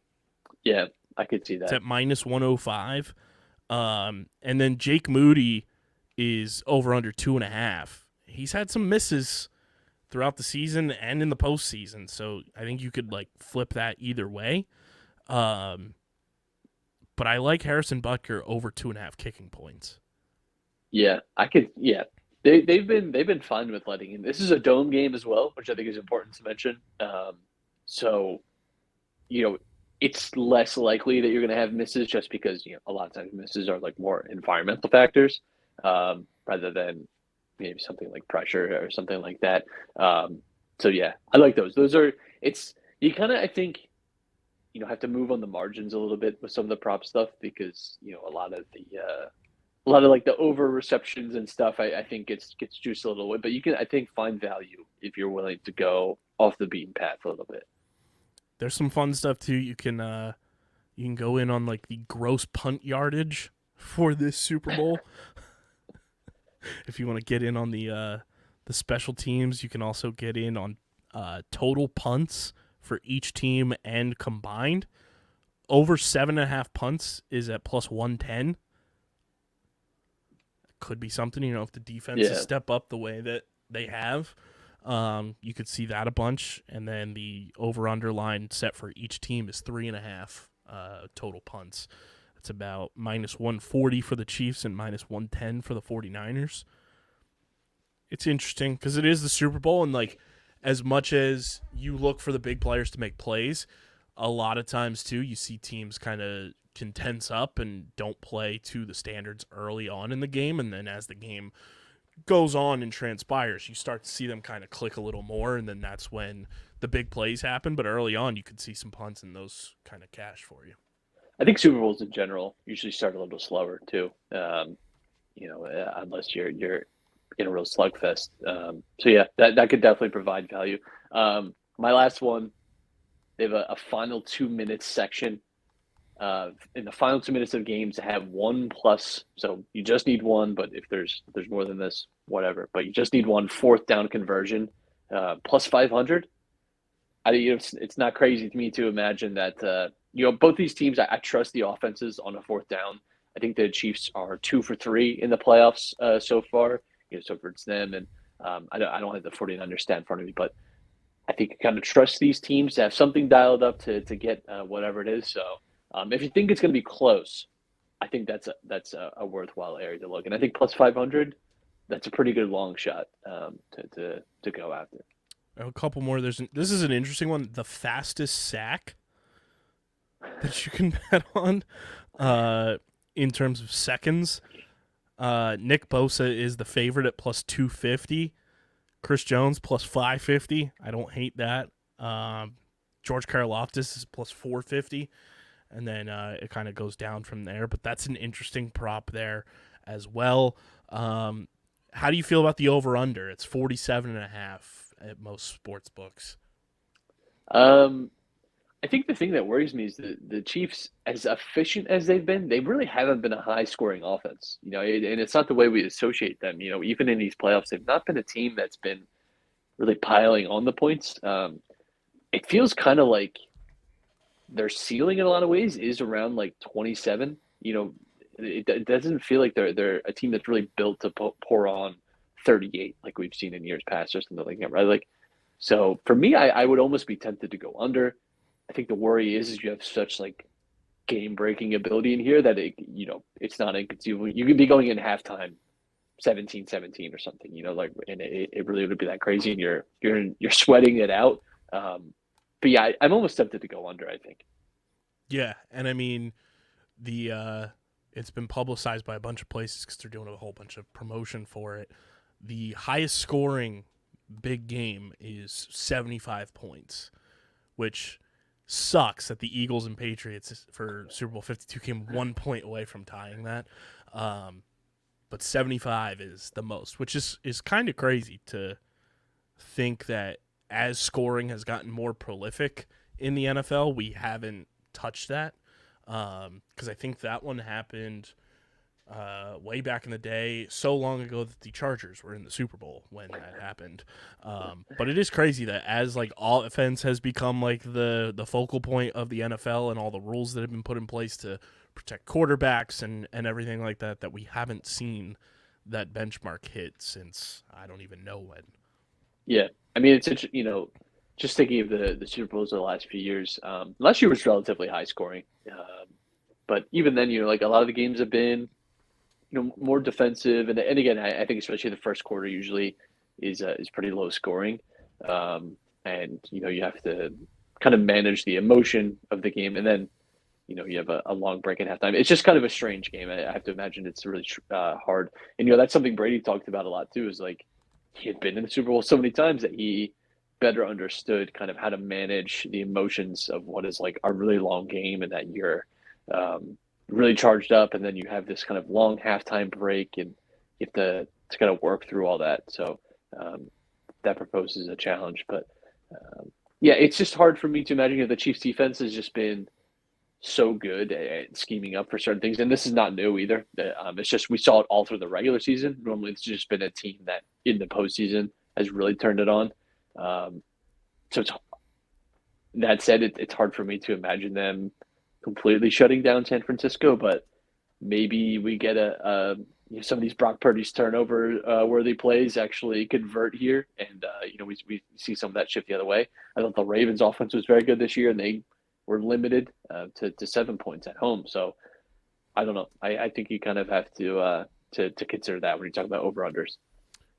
Yeah, I could see that. It's at minus 105. And then Jake Moody is over under 2.5. He's had some misses throughout the season and in the postseason, so I think you could like flip that either way. But I like Harrison Butker over 2.5 kicking points. Yeah, I could. Yeah, they've been fine with letting him. This is a dome game as well, which I think is important to mention. So, it's less likely that you're going to have misses just because a lot of times misses are like more environmental factors rather than maybe something like pressure or something like that. So yeah, I like those. You kind of, I think, have to move on the margins a little bit with some of the prop stuff because a lot of like the over receptions and stuff I think gets juiced a little bit, but you can, I think, find value if you're willing to go off the beaten path a little bit. There's some fun stuff too. You can go in on like the gross punt yardage for this Super Bowl. If you want to get in on the special teams, you can also get in on total punts for each team and combined. Over 7.5 punts is at plus 110. Could be something, if the defenses step up the way that they have. You could see that a bunch. And then the over-under line set for each team is 3.5 total punts. It's about minus 140 for the Chiefs and minus 110 for the 49ers. It's interesting because it is the Super Bowl, and like as much as you look for the big players to make plays, a lot of times too you see teams kind of can tense up and don't play to the standards early on in the game, and then as the game goes on and transpires, you start to see them kind of click a little more, and then that's when the big plays happen. But early on, you could see some punts and those kind of cash for you. I think Super Bowls in general usually start a little slower too, unless you're in a real slugfest. So yeah, that could definitely provide value. My last one, they have a final 2 minutes section. In the final 2 minutes of games to have 1+, so you just need one, but if there's more than this, whatever. But you just need one fourth down conversion, plus 500. it's not crazy to me to imagine that both these teams. I trust the offenses on a fourth down. I think the Chiefs are 2 for 3 in the playoffs so far. So for it's them, and I don't have the 49ers stat in front of me, but I think you kind of trust these teams to have something dialed up to get whatever it is. So if you think it's going to be close, I think that's a worthwhile area to look. And I think plus 500, that's a pretty good long shot to go after. A couple more. This is an interesting one. The fastest sack that you can bet on in terms of seconds. Nick Bosa is the favorite at plus 250. Chris Jones plus 550. I don't hate that. George Karlaftis is plus 450. And then it kind of goes down from there. But that's an interesting prop there as well. How do you feel about the over-under? It's 47.5 at most sports books. I think the thing that worries me is the Chiefs, as efficient as they've been, they really haven't been a high-scoring offense. And it's not the way we associate them. Even in these playoffs, they've not been a team that's been really piling on the points. It feels kind of like their ceiling in a lot of ways is around like 27. It doesn't feel like they're a team that's really built to pour on 38 like we've seen in years past or something like that, right? So for me, I would almost be tempted to go under. I think the worry is you have such like game-breaking ability in here that it's not inconceivable. You could be going in halftime 17-17 or something, and it really would be that crazy, and you're sweating it out. But yeah, I'm almost tempted to go under, I think. Yeah, and I mean it's been publicized by a bunch of places because they're doing a whole bunch of promotion for it. The highest scoring big game is 75 points, which sucks that the Eagles and Patriots for Super Bowl 52 came 1 point away from tying that. But 75 is the most, which is kind of crazy to think that as scoring has gotten more prolific in the NFL, we haven't touched that. Because I think that one happened way back in the day, so long ago that the Chargers were in the Super Bowl when that happened. But it is crazy that as like all offense has become like the focal point of the NFL and all the rules that have been put in place to protect quarterbacks and everything like that we haven't seen that benchmark hit since I don't even know when. Yeah, I mean it's just thinking of the Super Bowls of the last few years. Last year was relatively high scoring, but even then, like a lot of the games have been, more defensive, and again, I think especially the first quarter usually is pretty low scoring, and you have to kind of manage the emotion of the game, and then you have a long break at halftime. It's just kind of a strange game. I have to imagine it's really hard, and that's something Brady talked about a lot too. Is like he had been in the Super Bowl so many times that he better understood kind of how to manage the emotions of what is like a really long game, and that you're really charged up, and then you have this kind of long halftime break, and you have to kind of work through all that. So that proposes a challenge, but yeah, it's just hard for me to imagine. The Chiefs defense has just been so good at scheming up for certain things, and this is not new either. It's just we saw it all through the regular season. Normally, it's just been a team that in the postseason has really turned it on. So that said, it's hard for me to imagine them completely shutting down San Francisco, but maybe we get some of these Brock Purdy's turnover worthy plays actually convert here, and we see some of that shift the other way. I thought the Ravens offense was very good this year, and they were limited to 7 points at home. So I don't know. I think you kind of have to consider that when you talk about over-unders.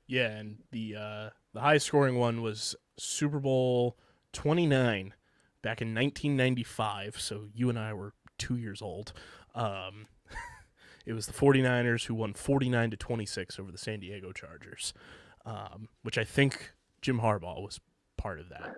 Yeah, and the highest scoring one was Super Bowl 29 back in 1995, so you and I were 2 years old. It was the 49ers who won 49-26 over the San Diego Chargers, which I think Jim Harbaugh was part of that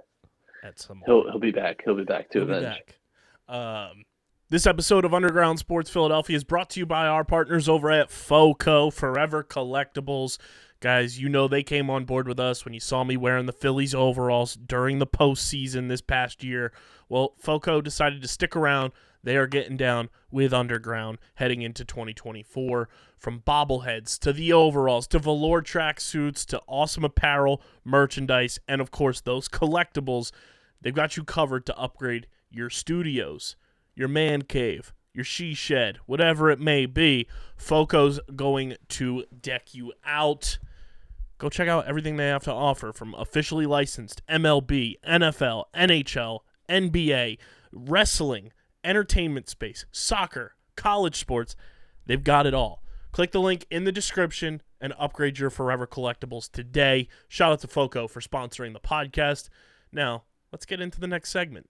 at some point. He'll be back. He'll be back to avenge. This episode of Underground Sports Philadelphia is brought to you by our partners over at FOCO, Forever Collectibles. Guys, they came on board with us when you saw me wearing the Phillies overalls during the postseason this past year. Well, FOCO decided to stick around. They are getting down with Underground heading into 2024. From bobbleheads to the overalls to velour track suits to awesome apparel, merchandise, and of course those collectibles. They've got you covered to upgrade your studios, your man cave, your she shed, whatever it may be. Foco's going to deck you out. Go check out everything they have to offer, from officially licensed MLB, NFL, NHL, NBA, wrestling, entertainment space, soccer, college sports. They've got it all. Click the link in the description and upgrade your Forever Collectibles today. Shout out to Foco for sponsoring the podcast. Now, let's get into the next segment.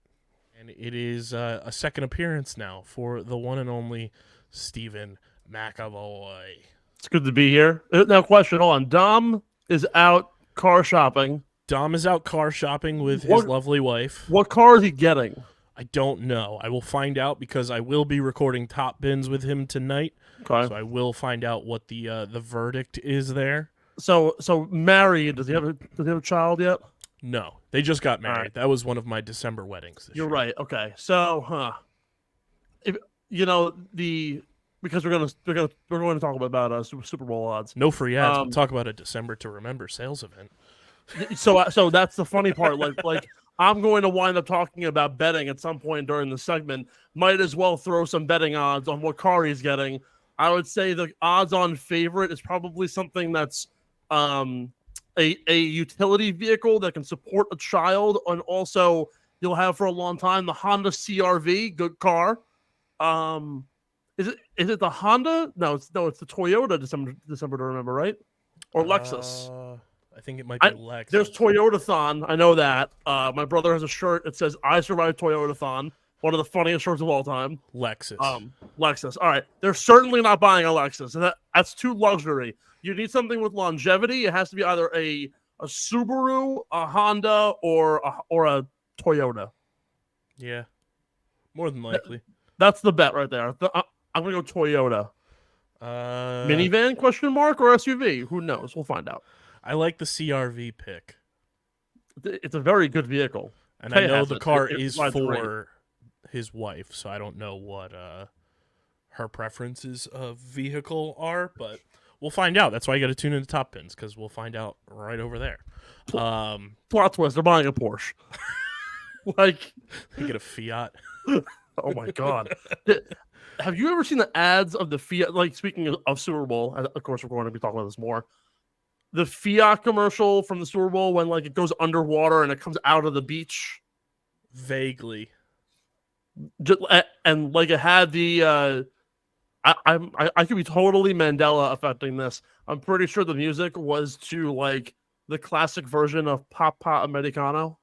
And it is a second appearance now for the one and only Stephen McAvoy. It's good to be here. Now, question, hold on. Dom is out car shopping. Dom is out car shopping with his lovely wife. What car is he getting? I don't know. I will find out because I will be recording Top Bins with him tonight. Okay. So I will find out what the verdict is there. So married. Does he have a child yet? No, they just got married. Right. That was one of my December weddings this You're year. right. Okay. So, if because we're going to talk about Super Bowl odds. No free ads. We'll talk about a December to Remember sales event. So that's the funny part. Like I'm going to wind up talking about betting at some point during the segment. Might as well throw some betting odds on what car he's getting. I would say the odds-on favorite is probably something that's a utility vehicle that can support a child, and also you'll have for a long time the Honda CR-V, good car. Is it the Honda? No, it's the Toyota December to Remember, right? Or Lexus. I think it might be Lexus. There's Toyotathon. I know that. My brother has a shirt that says "I survived Toyotathon." One of the funniest shirts of all time. Lexus. Lexus. All right. They're certainly not buying a Lexus. That's too luxury. You need something with longevity. It has to be either a Subaru, a Honda, or a Toyota. Yeah. More than likely. That's the bet right there. I'm going to go Toyota. Minivan, question mark, or SUV? Who knows? We'll find out. I like the CR-V pick. It's a very good vehicle. And I know the car is for his wife, so I don't know what her preferences of vehicle are, but we'll find out. That's why you got to tune into Top Pins, because we'll find out right over there. Plot twist, they're buying a Porsche. Like, they get a Fiat. Oh my God. Have you ever seen the ads of the Fiat? Like, speaking of Super Bowl, of course, we're going to be talking about this more. The Fiat commercial from the Super Bowl when like it goes underwater and it comes out of the beach. Vaguely. And like it had the I could be totally Mandela affecting this. I'm pretty sure the music was to like the classic version of Papa Americano.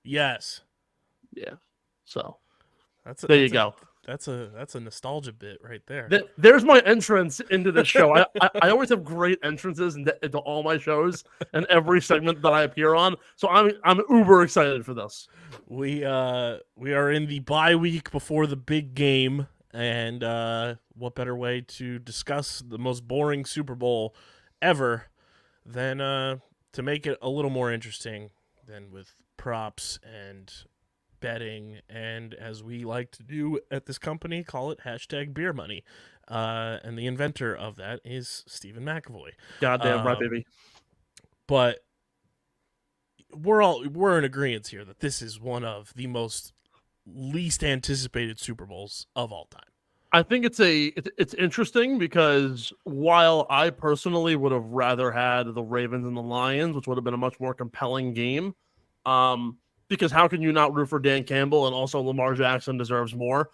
Yes. Yeah. So there you go. That's a nostalgia bit right there. There's my entrance into this show. I always have great entrances into all my shows and every segment that I appear on. So I'm uber excited for this. We are in the bye week before the big game, and what better way to discuss the most boring Super Bowl ever than to make it a little more interesting than with props and betting, and as we like to do at this company, call it #beer money. And the inventor of that is Stephen McAvoy. Goddamn right, baby. But we're in agreement here that this is one of the most least anticipated Super Bowls of all time. I think it's interesting because while I personally would have rather had the Ravens and the Lions, which would have been a much more compelling game, because how can you not root for Dan Campbell, and also Lamar Jackson deserves more?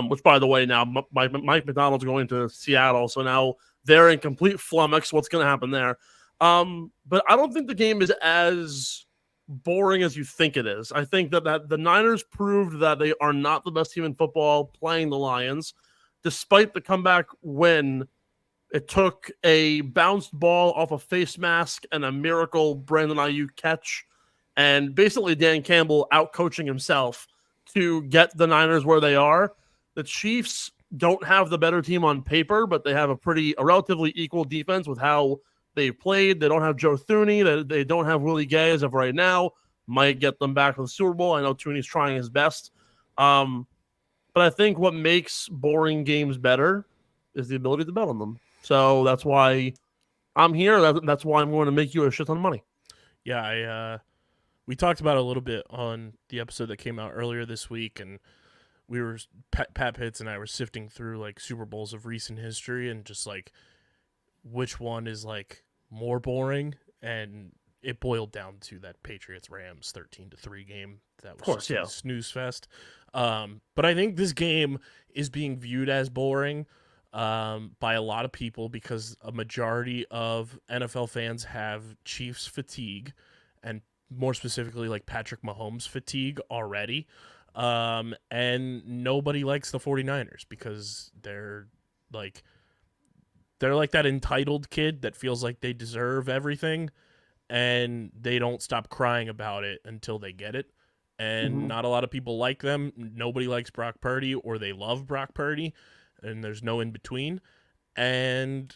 Which, by the way, now Mike McDonald's going to Seattle, so now they're in complete flummox. What's going to happen there? But I don't think the game is as boring as you think it is. I think that the Niners proved that they are not the best team in football playing the Lions, despite the comeback win. It took a bounced ball off a face mask and a miracle Brandon Ayuk catch, and basically Dan Campbell out-coaching himself to get the Niners where they are. The Chiefs don't have the better team on paper, but they have a relatively equal defense with how they've played. They don't have Joe Thuney. They don't have Willie Gay as of right now. Might get them back for the Super Bowl. I know Thuney's trying his best. But I think what makes boring games better is the ability to bet on them. So that's why I'm here. That's why I'm going to make you a shit ton of money. Yeah, we talked about it a little bit on the episode that came out earlier this week, and we were Pat Pitts and I were sifting through like Super Bowls of recent history and just like which one is like more boring, and it boiled down to that Patriots Rams 13-3 game that was Of course, just a snooze fest. But I think this game is being viewed as boring by a lot of people because a majority of NFL fans have Chiefs fatigue, and more specifically like Patrick Mahomes fatigue already. And nobody likes the 49ers because they're like that entitled kid that feels like they deserve everything, and they don't stop crying about it until they get it. And not a lot of people like them. Nobody likes Brock Purdy, or they love Brock Purdy, and there's no in between. And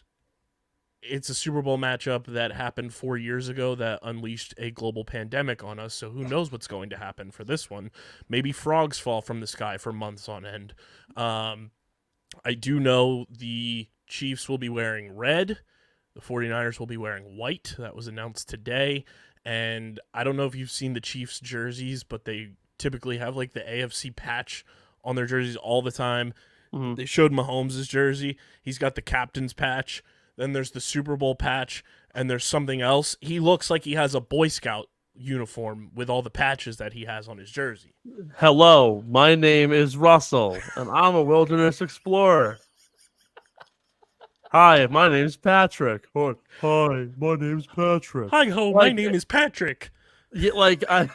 it's a Super Bowl matchup that happened 4 years ago that unleashed a global pandemic on us. So who knows what's going to happen for this one? Maybe frogs fall from the sky for months on end. I do know the Chiefs will be wearing red. The 49ers will be wearing white. That was announced today. And I don't know if you've seen the Chiefs jerseys, but they typically have like the AFC patch on their jerseys all the time. They showed Mahomes' jersey. He's got the captain's patch. Then there's the Super Bowl patch, and there's something else. He looks like he has a Boy Scout uniform with all the patches that he has on his jersey. Hello, my name is Russell, and I'm a wilderness explorer. Hi, my name's Patrick. Hi, my name's Patrick. Hi ho, my name is Patrick. Yeah,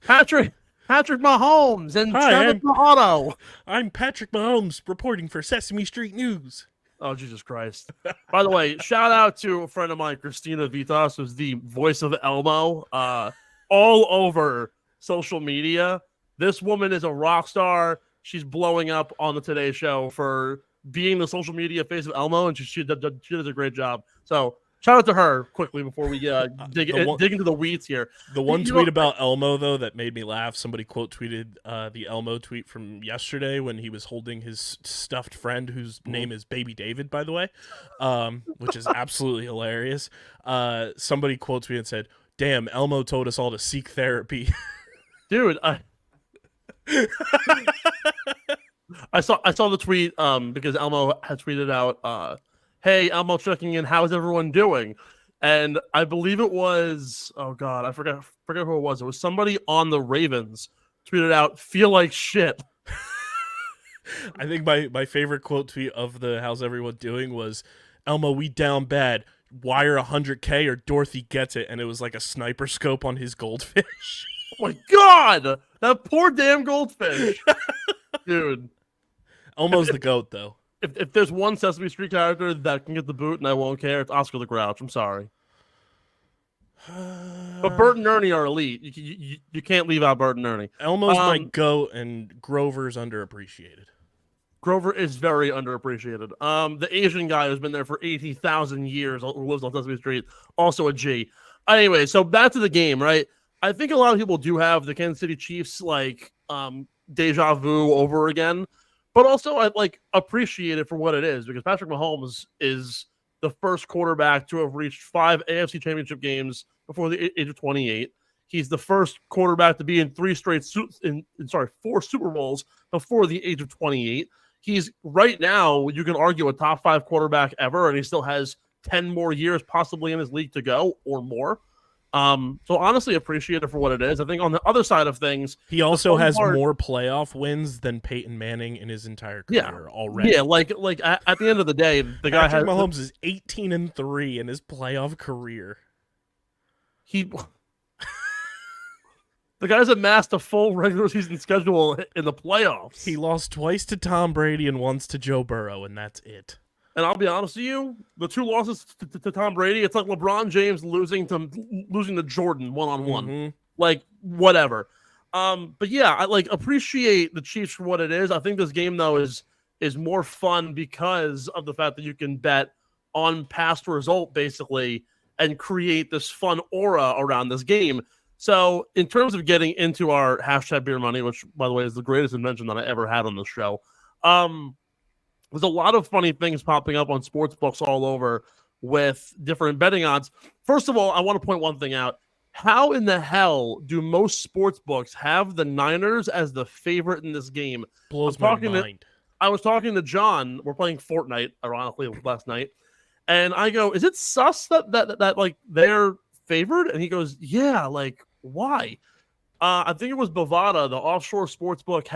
Patrick Mahomes and Travis Mahotto. I'm Patrick Mahomes reporting for Sesame Street News. Oh, Jesus Christ. By the way, shout out to a friend of mine, Christina Vitas, who's the voice of Elmo all over social media. This woman is a rock star. She's blowing up on the Today Show for being the social media face of Elmo, and she does a great job. So shout out to her quickly before we dig into the weeds here. The one tweet about Elmo, though, that made me laugh, somebody quote tweeted the Elmo tweet from yesterday when he was holding his stuffed friend, whose name is Baby David, by the way, which is absolutely hilarious. Somebody quote tweeted and said, "Damn, Elmo told us all to seek therapy." Dude, I saw the tweet because Elmo had tweeted out, "Hey, Elmo checking in. How's everyone doing?" And I believe it was, oh god, I forget who it was. It was somebody on the Ravens tweeted out, "Feel like shit." I think my favorite quote tweet of the "How's everyone doing" was, "Elmo, we down bad. Wire 100K or Dorothy gets it," and it was like a sniper scope on his goldfish. Oh my god, that poor damn goldfish, dude. Elmo's the GOAT, though. If there's one Sesame Street character that can get the boot and I won't care, it's Oscar the Grouch. I'm sorry. But Bert and Ernie are elite. You can't leave out Bert and Ernie. Elmo's my GOAT, and Grover's underappreciated. Grover is very underappreciated. The Asian guy who's been there for 80,000 years, who lives on Sesame Street, also a G. Anyway, so back to the game, right? I think a lot of people do have the Kansas City Chiefs deja vu over again. But also, I appreciate it for what it is, because Patrick Mahomes is the first quarterback to have reached 5 AFC Championship games before the age of 28. He's the first quarterback to be in 4 Super Bowls before the age of 28. He's right now, you can argue, a top 5 quarterback ever, and he still has 10 more years possibly in his league to go or more. So honestly, appreciate it for what it is. I think on the other side of things, he also has more playoff wins than Peyton Manning in his entire career already. Yeah, at the end of the day, the guy Patrick Mahomes is 18-3 in his playoff career. The guy's amassed a full regular season schedule in the playoffs. He lost twice to Tom Brady and once to Joe Burrow, and that's it. And I'll be honest with you, the 2 losses to Tom Brady, it's like LeBron James losing to Jordan one-on-one. Mm-hmm. Whatever. But yeah, I appreciate the Chiefs for what it is. I think this game, though, is more fun because of the fact that you can bet on past result, basically, and create this fun aura around this game. So in terms of getting into our hashtag beer money, which, by the way, is the greatest invention that I ever had on this show, there's a lot of funny things popping up on sports books all over with different betting odds. First of all, I want to point one thing out. How in the hell do most sports books have the Niners as the favorite in this game? Blows my mind. I was talking to John. We're playing Fortnite, ironically, last night. And I go, is it sus that like they're favored? And he goes, yeah, like why? I think it was Bovada, the offshore sports book they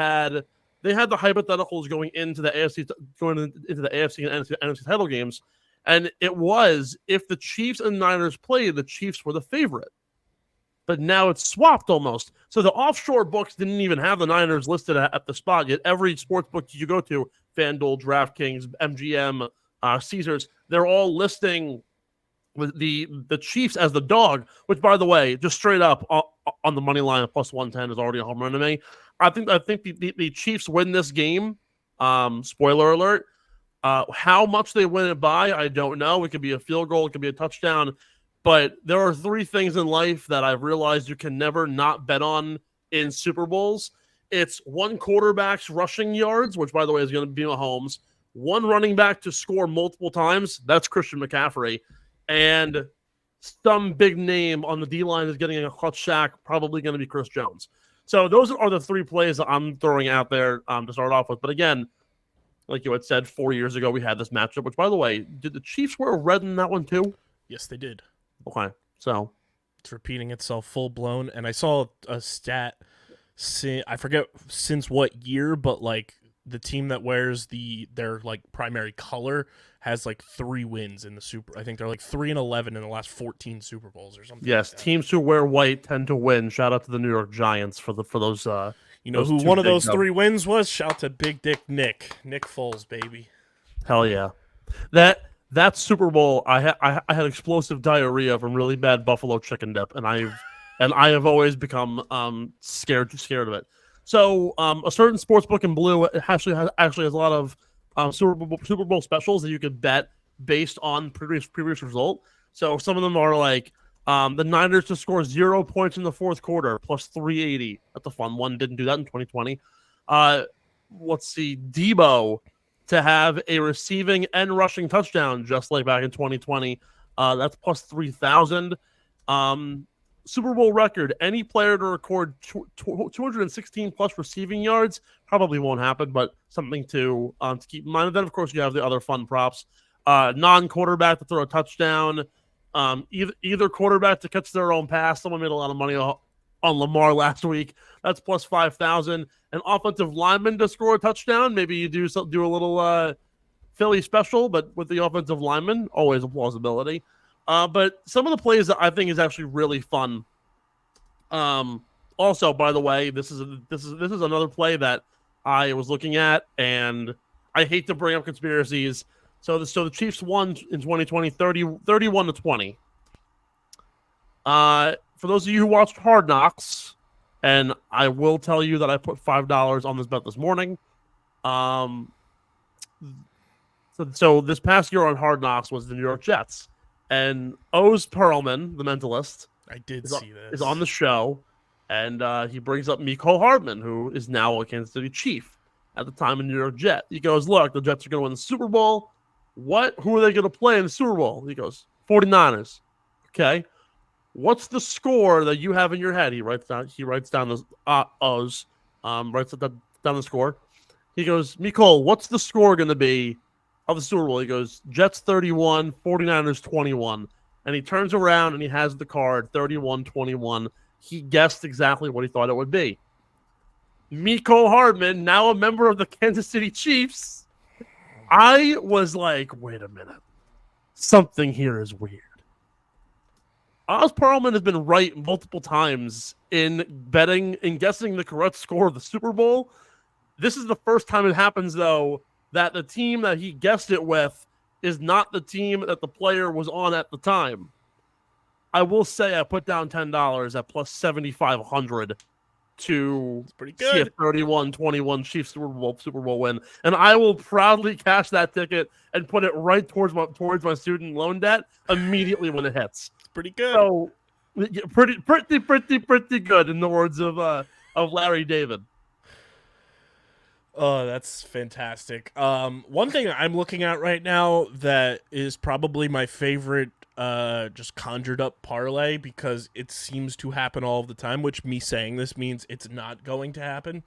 had the hypotheticals going into the AFC and NFC title games, and it was if the Chiefs and Niners played, the Chiefs were the favorite. But now it's swapped almost. So the offshore books didn't even have the Niners listed at the spot. Yet every sports book you go to, FanDuel, DraftKings, MGM, Caesars, they're all listing the Chiefs as the dog, which, by the way, just straight up on the money line at plus 110 is already a home run to me. I think the Chiefs win this game. Spoiler alert. How much they win it by, I don't know. It could be a field goal. It could be a touchdown. But there are three things in life that I've realized you can never not bet on in Super Bowls. It's one quarterback's rushing yards, which, by the way, is going to be Mahomes. One running back to score multiple times. That's Christian McCaffrey. And some big name on the D-line is getting a clutch sack, probably going to be Chris Jones. So those are the three plays that I'm throwing out there to start off with. But again, like you had said, 4 years ago we had this matchup, which, by the way, did the Chiefs wear red in that one too? Yes, they did. Okay, so it's repeating itself full blown. And I saw a stat, I forget since what year, but like the team that wears their like primary color has like 3 wins in the Super. I think they're like 3-11 in the last 14 Super Bowls or something. Yes, like teams who wear white tend to win. Shout out to the New York Giants for those. You know who one of those 3 wins was? Shout out to Big Dick Nick Foles, baby. Hell yeah, that Super Bowl, I had explosive diarrhea from really bad buffalo chicken dip, and I have always become scared of it. So a certain sports book in blue actually has a lot of Super Bowl specials that you could bet based on previous result. So some of them are like the Niners to score 0 points in the fourth quarter plus 380. That's a fun one. Didn't do that in 2020. Let's see, Debo to have a receiving and rushing touchdown, just like back in 2020. That's plus 3,000. Super Bowl record, any player to record 216 plus receiving yards, probably won't happen, but something to keep in mind. And then, of course, you have the other fun props. Non-quarterback to throw a touchdown. Either quarterback to catch their own pass. Someone made a lot of money on Lamar last week. That's plus 5,000. An offensive lineman to score a touchdown. Maybe you do a little Philly special, but with the offensive lineman, always a plausibility. But some of the plays that I think is actually really fun. Also, by the way, this is another play that I was looking at, and I hate to bring up conspiracies. So the Chiefs won in 2020, 31-20. For those of you who watched Hard Knocks, and I will tell you that I put $5 on this bet this morning. So this past year on Hard Knocks was the New York Jets. And Oz Perlman, the mentalist, I did see this, is on the show, and he brings up Mecole Hardman, who is now a Kansas City Chief at the time in New York Jet. He goes, look, the Jets are going to win the Super Bowl. Who are they going to play in the Super Bowl? He goes, 49ers. Okay. What's the score that you have in your head? He writes down the Oz, writes down the score. He goes, Mecole, what's the score going to be of the Super Bowl? He goes, Jets 31, 49ers 21. And he turns around and he has the card 31-21. He guessed exactly what he thought it would be. Mecole Hardman, now a member of the Kansas City Chiefs. I was like, wait a minute. Something here is weird. Oz Perlman has been right multiple times in betting and guessing the correct score of the Super Bowl. This is the first time it happens, though, that the team that he guessed it with is not the team that the player was on at the time. I will say I put down $10 at plus 7,500 to see a 31-21 Chiefs Super Bowl win, and I will proudly cash that ticket and put it right towards my student loan debt immediately when it hits. It's pretty good. So, pretty good in the words of Larry David. Oh, that's fantastic. One thing I'm looking at right now that is probably my favorite just conjured up parlay because it seems to happen all of the time, which me saying this means it's not going to happen.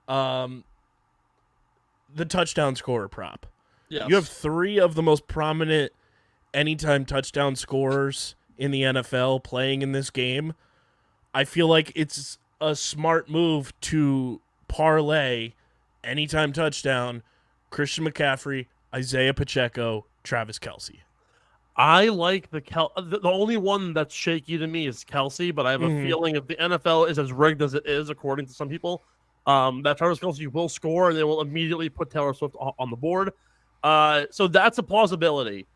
The touchdown scorer prop. Yes. You have 3 of the most prominent anytime touchdown scorers in the NFL playing in this game. I feel like it's a smart move to parlay anytime touchdown Christian McCaffrey, Isaiah Pacheco, Travis Kelce. I like the only one that's shaky to me is Kelce, but I have a feeling if the NFL is as rigged as it is, according to some people, that Travis Kelce will score and they will immediately put Taylor Swift on the board. So that's a plausibility.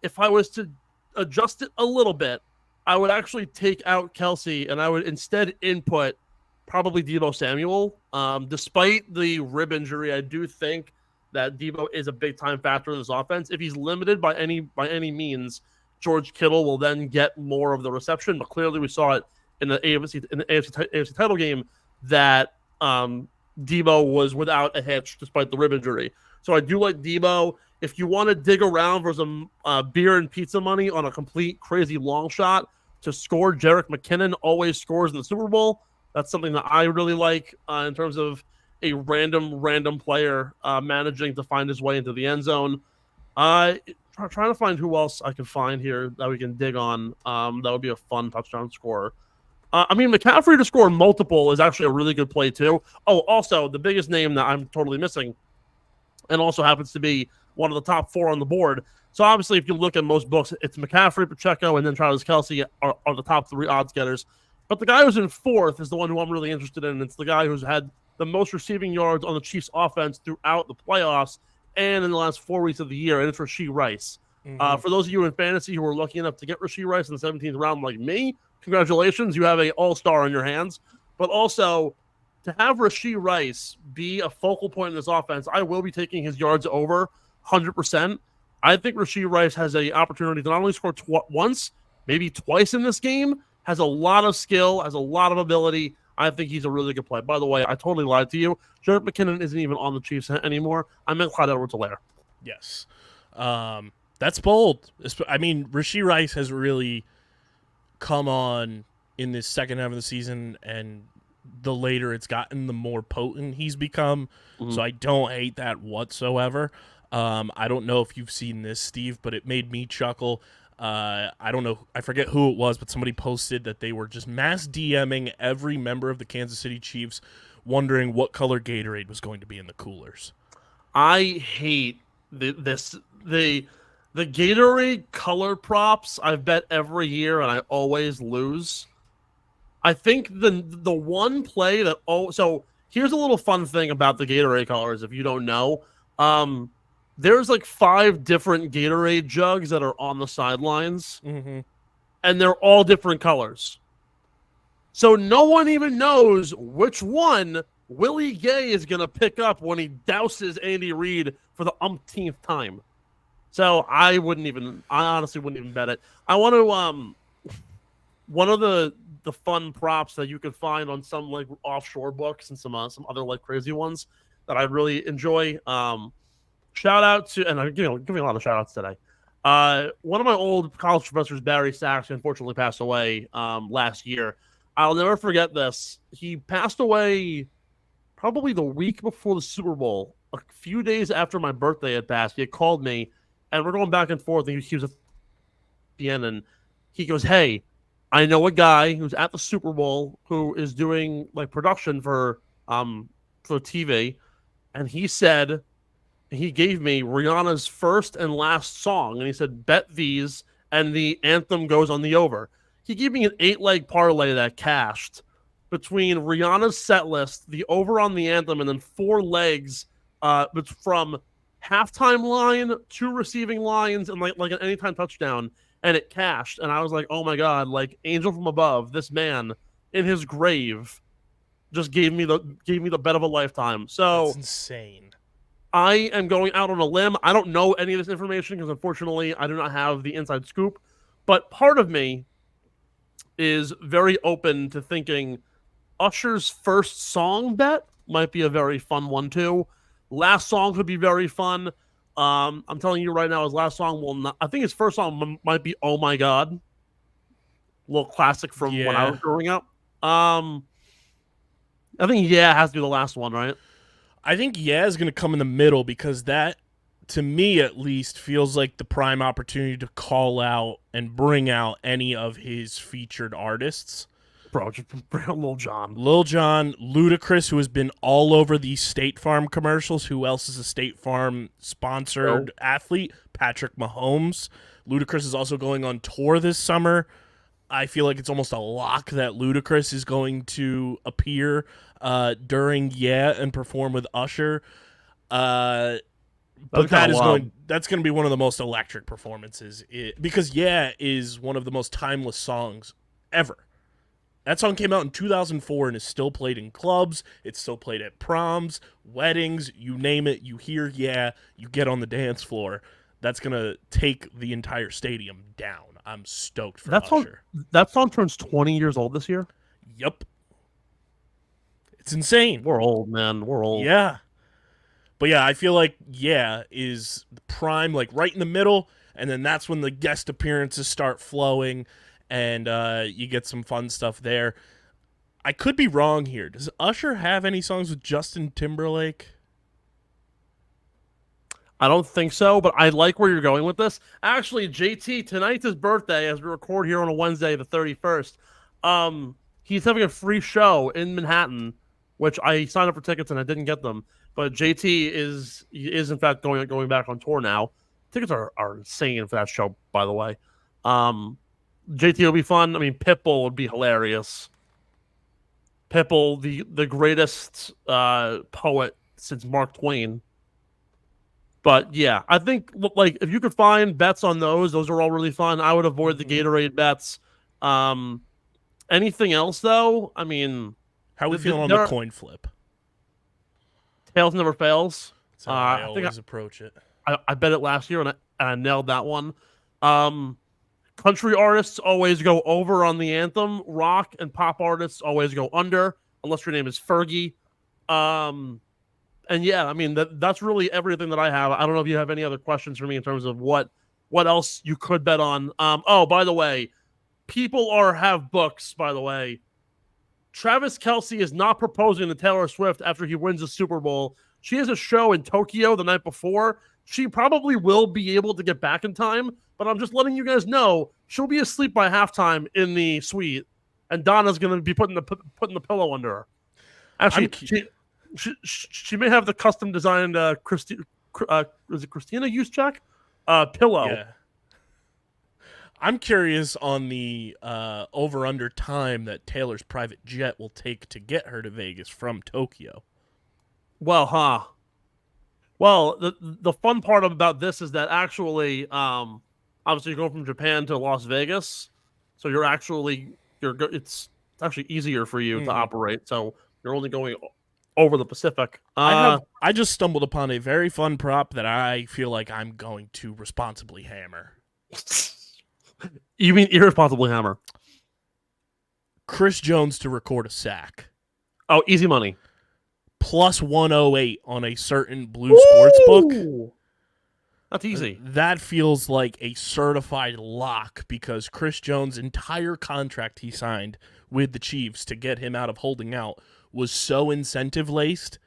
If I was to adjust it a little bit, I would actually take out Kelce and I would instead input probably Deebo Samuel. Despite the rib injury, I do think that Deebo is a big time factor in this offense. If he's limited by any means, George Kittle will then get more of the reception. But clearly, we saw it in the AFC title game that Deebo was without a hitch despite the rib injury. So I do like Deebo. If you want to dig around for some beer and pizza money on a complete crazy long shot to score, Jerick McKinnon always scores in the Super Bowl. That's something that I really like in terms of a random player managing to find his way into the end zone. Trying to find who else I can find here that we can dig on. That would be a fun touchdown scorer. McCaffrey to score multiple is actually a really good play too. Oh, also the biggest name that I'm totally missing, and also happens to be one of the top 4 on the board. So obviously, if you look at most books, it's McCaffrey, Pacheco, and then Travis Kelce are the top 3 odds getters. But the guy who's in 4th is the one who I'm really interested in. It's the guy who's had the most receiving yards on the Chiefs offense throughout the playoffs and in the last 4 weeks of the year, and it's Rashee Rice. For those of you in fantasy who are lucky enough to get Rashee Rice in the 17th round like me, congratulations, you have an all-star on your hands. But also, to have Rashee Rice be a focal point in this offense, I will be taking his yards over 100%. I think Rashee Rice has an opportunity to not only score once, maybe twice in this game, has a lot of skill, has a lot of ability. I think he's a really good play. By the way, I totally lied to you. Jerick McKinnon isn't even on the Chiefs anymore. I meant Clyde Edwards-Helaire. Yes. That's bold. Rashee Rice has really come on in this second half of the season, and the later it's gotten, the more potent he's become. So I don't hate that whatsoever. I don't know if you've seen this, Steve, but it made me chuckle. I don't know. I forget who it was, but somebody posted that they were just mass DMing every member of the Kansas City Chiefs, wondering what color Gatorade was going to be in the coolers. I hate the Gatorade color props. I've bet every year, and I always lose. I think the one play that so here's a little fun thing about the Gatorade colors. If you don't know, there's like 5 different Gatorade jugs that are on the sidelines, and they're all different colors. So no one even knows which one Willie Gay is going to pick up when he douses Andy Reid for the umpteenth time. So I honestly wouldn't even bet it. I want to, one of the fun props that you can find on some like offshore books and some other like crazy ones that I really enjoy. Shout out to, and I'm giving a lot of shout outs today. One of my old college professors, Barry Sachs, unfortunately passed away last year. I'll never forget this. He passed away probably the week before the Super Bowl. A few days after my birthday had passed, he had called me, and we're going back and forth. And he was at the end, and he goes, "Hey, I know a guy who's at the Super Bowl who is doing like production for TV," and he said. He gave me Rihanna's first and last song, and he said, bet these, and the anthem goes on the over. He gave me an 8-leg parlay that cashed between Rihanna's set list, the over on the anthem, and then 4 legs from halftime line, 2 receiving lines, and like an anytime touchdown, and it cashed. And I was like, oh my God, like angel from above, this man in his grave just gave me the bet of a lifetime. So that's insane. I am going out on a limb. I don't know any of this information because, unfortunately, I do not have the inside scoop. But part of me is very open to thinking Usher's first song bet might be a very fun one, too. Last song could be very fun. I'm telling you right now, his last song will not. I think his first song might be "Oh My God," a little classic from when I was growing up. I think it has to be the last one, right? I think is going to come in the middle because that, to me at least, feels like the prime opportunity to call out and bring out any of his featured artists. Bro, just bring out Lil Jon. Lil Jon, Ludacris, who has been all over these State Farm commercials. Who else is a State Farm sponsored athlete? Patrick Mahomes. Ludacris is also going on tour this summer. I feel like it's almost a lock that Ludacris is going to appear during and perform with Usher. But that's going to be one of the most electric performances because is one of the most timeless songs ever. That song came out in 2004 and is still played in clubs. It's still played at proms, weddings, you name it. You hear you get on the dance floor. That's going to take the entire stadium down. I'm stoked for Usher. That song turns 20 years old this year? Yep. It's insane. We're old, man. We're old. Yeah. But I feel like is the prime, like right in the middle, and then that's when the guest appearances start flowing, and you get some fun stuff there. I could be wrong here. Does Usher have any songs with Justin Timberlake? I don't think so, but I like where you're going with this. Actually, JT, tonight's his birthday as we record here on a Wednesday, the 31st. He's having a free show in Manhattan, which I signed up for tickets and I didn't get them. But JT is in fact going back on tour now. Tickets are insane for that show, by the way. JT will be fun. I mean, Pitbull would be hilarious. Pitbull, the greatest poet since Mark Twain. But I think like if you could find bets on those are all really fun. I would avoid the Gatorade bets. Anything else though? I mean, how are we feeling on the coin flip? Tails never fails. That's how I always approach it. I bet it last year and I nailed that one. Country artists always go over on the anthem. Rock and pop artists always go under, unless your name is Fergie. And I mean that's really everything that I have. I don't know if you have any other questions for me in terms of what else you could bet on. Oh, by the way, people have books. By the way, Travis Kelce is not proposing to Taylor Swift after he wins the Super Bowl. She has a show in Tokyo the night before. She probably will be able to get back in time, but I'm just letting you guys know she'll be asleep by halftime in the suite, and Donna's going to be putting the pillow under her. Actually, she may have the custom designed is it Christina Juszczyk pillow. Yeah. I'm curious on the over-under time that Taylor's private jet will take to get her to Vegas from Tokyo. Well, the fun part about this is that actually, obviously you're going from Japan to Las Vegas, so it's actually easier for you to operate. So you're only going over the Pacific. I just stumbled upon a very fun prop that I feel like I'm going to responsibly hammer. You mean irresponsibly hammer? Chris Jones to record a sack. Oh, easy money. Plus 108 on a certain blue sports book. That's easy. That feels like a certified lock because Chris Jones' entire contract he signed with the Chiefs to get him out of holding out was so incentive-laced.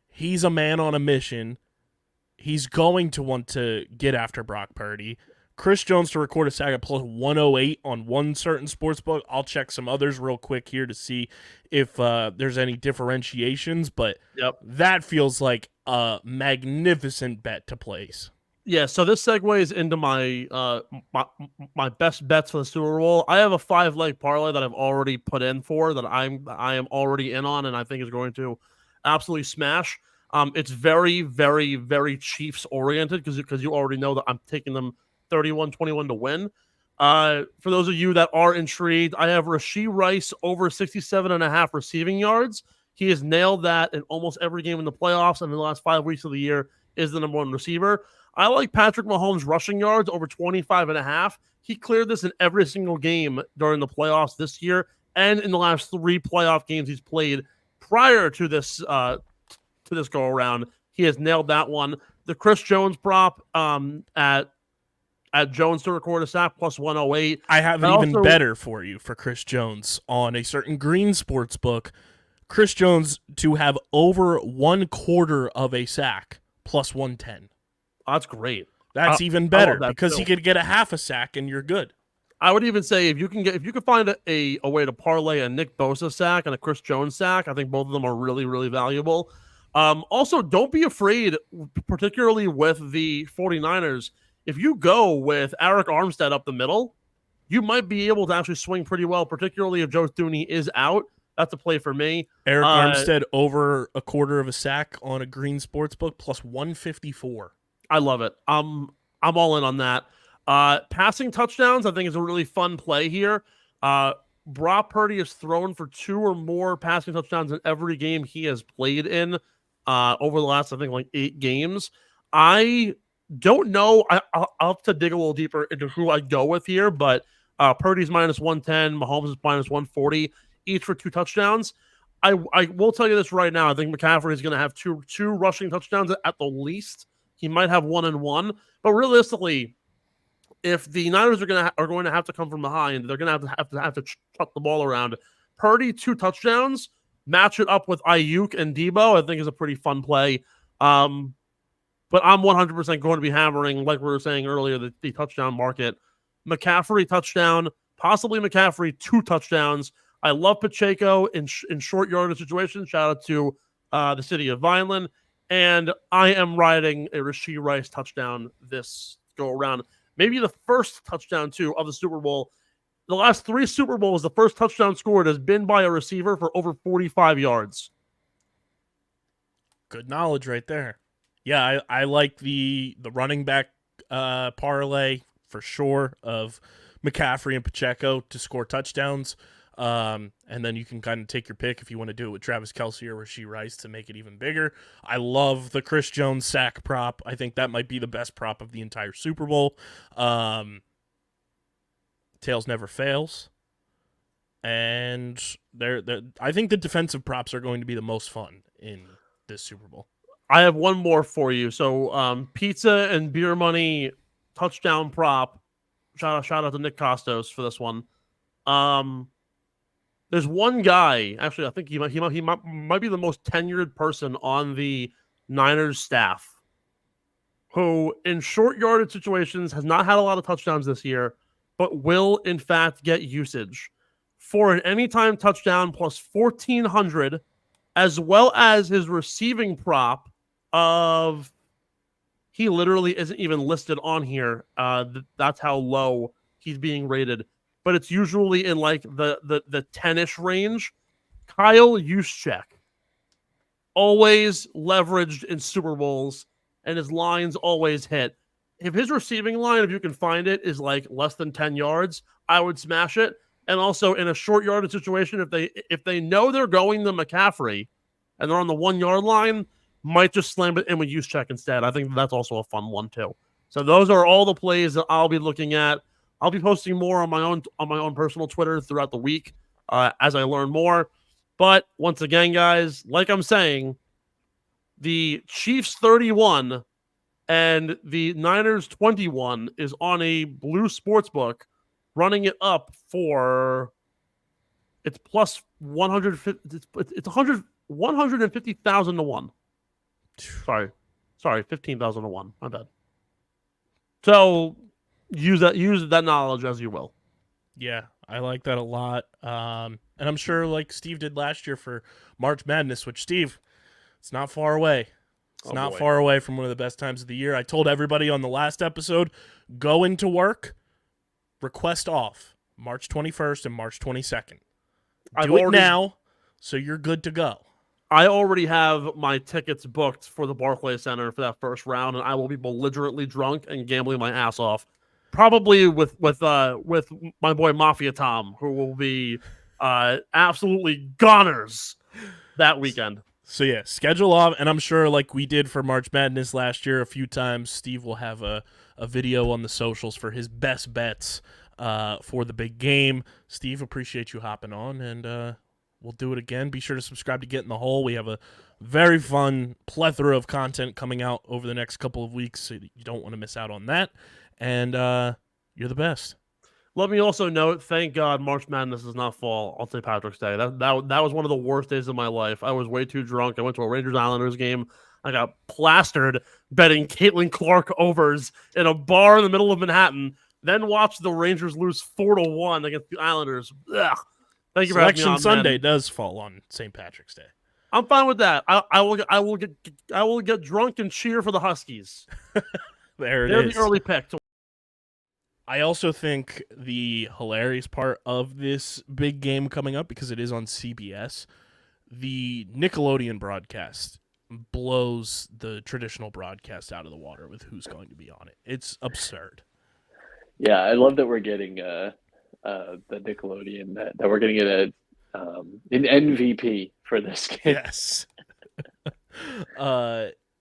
He's a man on a mission. He's going to want to get after Brock Purdy. Chris Jones to record a sack at plus 108 on one certain sports book. I'll check some others real quick here to see if there's any differentiations, but that feels like a magnificent bet to place. Yeah, so this segues into my my best bets for the Super Bowl. I have a 5-leg parlay that I've already put in for that I am already in on, and I think is going to absolutely smash. It's very, very, very Chiefs oriented because you already know that I'm taking them 31-21 to win. For those of you that are intrigued, I have Rashee Rice over 67.5 receiving yards. He has nailed that in almost every game in the playoffs, and in the last 5 weeks of the year is the number one receiver. I like Patrick Mahomes rushing yards over 25.5. He cleared this in every single game during the playoffs this year and in the last 3 playoff games he's played prior to this go around. He has nailed that one. The Chris Jones prop at Jones to record a sack plus 108. I have it And even also- better for you for Chris Jones on a certain green sports book. Chris Jones to have over 1/4 of a sack plus 110. That's great. That's even I better love that because too. he could get a half a sack and you're good. I would even say if you can find a way to parlay a Nick Bosa sack and a Chris Jones sack, I think both of them are really, really valuable. Also, don't be afraid, particularly with the 49ers. If you go with Eric Armstead up the middle, you might be able to actually swing pretty well, particularly if Joe Thuney is out. That's a play for me. Eric Armstead over 1/4 of a sack on a green sports book plus 154. I love it. I'm all in on that. Passing touchdowns, I think, is a really fun play here. Brock Purdy has thrown for 2 or more passing touchdowns in every game he has played in over the last, I think, like 8 games. I don't know. I'll have to dig a little deeper into who I go with here, but Purdy's minus 110, Mahomes is minus 140, each for 2 touchdowns. I will tell you this right now. I think McCaffrey is going to have two rushing touchdowns at the least. He might have 1 and 1, but realistically, if the Niners are going to have to come from behind, they're going to have to chuck the ball around. Purdy 2 touchdowns, match it up with Ayuk and Debo, I think is a pretty fun play. But I'm 100% going to be hammering, like we were saying earlier, the touchdown market. McCaffrey touchdown, possibly McCaffrey 2 touchdowns. I love Pacheco in short yardage situations. Shout out to the city of Vineland. And I am riding a Rashee Rice touchdown this go around. Maybe the first touchdown, too, of the Super Bowl. The last 3 Super Bowls, the first touchdown scored has been by a receiver for over 45 yards. Good knowledge right there. Yeah, I like the running back parlay for sure of McCaffrey and Pacheco to score touchdowns. And then you can kind of take your pick if you want to do it with Travis Kelce or Rashee Rice to make it even bigger. I love the Chris Jones sack prop. I think that might be the best prop of the entire Super Bowl. Tails never fails. And I think the defensive props are going to be the most fun in this Super Bowl. I have one more for you. So pizza and beer money touchdown prop. Shout out to Nick Costos for this one. There's one guy, actually, I think he might be the most tenured person on the Niners staff, who in short yardage situations has not had a lot of touchdowns this year, but will in fact get usage for an anytime touchdown plus 1,400, as well as his receiving prop of he literally isn't even listed on here. That's how low he's being rated. But it's usually in like the 10-ish range. Kyle Juszczyk, always leveraged in Super Bowls, and his lines always hit. If his receiving line, if you can find it, is like less than 10 yards, I would smash it. And also in a short yardage situation, if they know they're going to McCaffrey and they're on the 1 yard line, might just slam it in with Juszczyk instead. I think that's also a fun one too. So those are all the plays that I'll be looking at. I'll be posting more on my own personal Twitter throughout the week as I learn more. But once again, guys, like I'm saying, the Chiefs 31 and the Niners 21 is on a blue sportsbook, running it up for it's plus 150. It's 150,000 to 1. Sorry, 15,000 to 1. My bad. So use that knowledge as you will. Yeah, I like that a lot. And I'm sure like Steve did last year for March Madness, which Steve, it's not far away. It's not far away from one of the best times of the year. I told everybody on the last episode, go into work, request off March 21st and March 22nd. Do it now so you're good to go. I already have my tickets booked for the Barclays Center for that first round, and I will be belligerently drunk and gambling my ass off. Probably with my boy Mafia Tom, who will be absolutely goners that weekend. So yeah, schedule off, and I'm sure like we did for March Madness last year a few times, Steve will have a video on the socials for his best bets for the big game. Steve, appreciate you hopping on, and we'll do it again. Be sure to subscribe to Get in the Hole. We have a very fun plethora of content coming out over the next couple of weeks, so you don't want to miss out on that. And you're the best. Let me also note, thank God March Madness does not fall on St. Patrick's Day. That was one of the worst days of my life. I was way too drunk. I went to a Rangers Islanders game. I got plastered betting Caitlin Clark overs in a bar in the middle of Manhattan. Then watched the Rangers lose 4-1 against the Islanders. Ugh. Thank you for having me Selection on, Sunday man. does fall on St. Patrick's Day. I'm fine with that. I will get drunk and cheer for the Huskies. They're the early pick. I also think the hilarious part of this big game coming up, because it is on CBS, the Nickelodeon broadcast blows the traditional broadcast out of the water with who's going to be on it. It's absurd. Yeah, I love that we're getting the Nickelodeon that we're getting it an MVP for this game. Yes.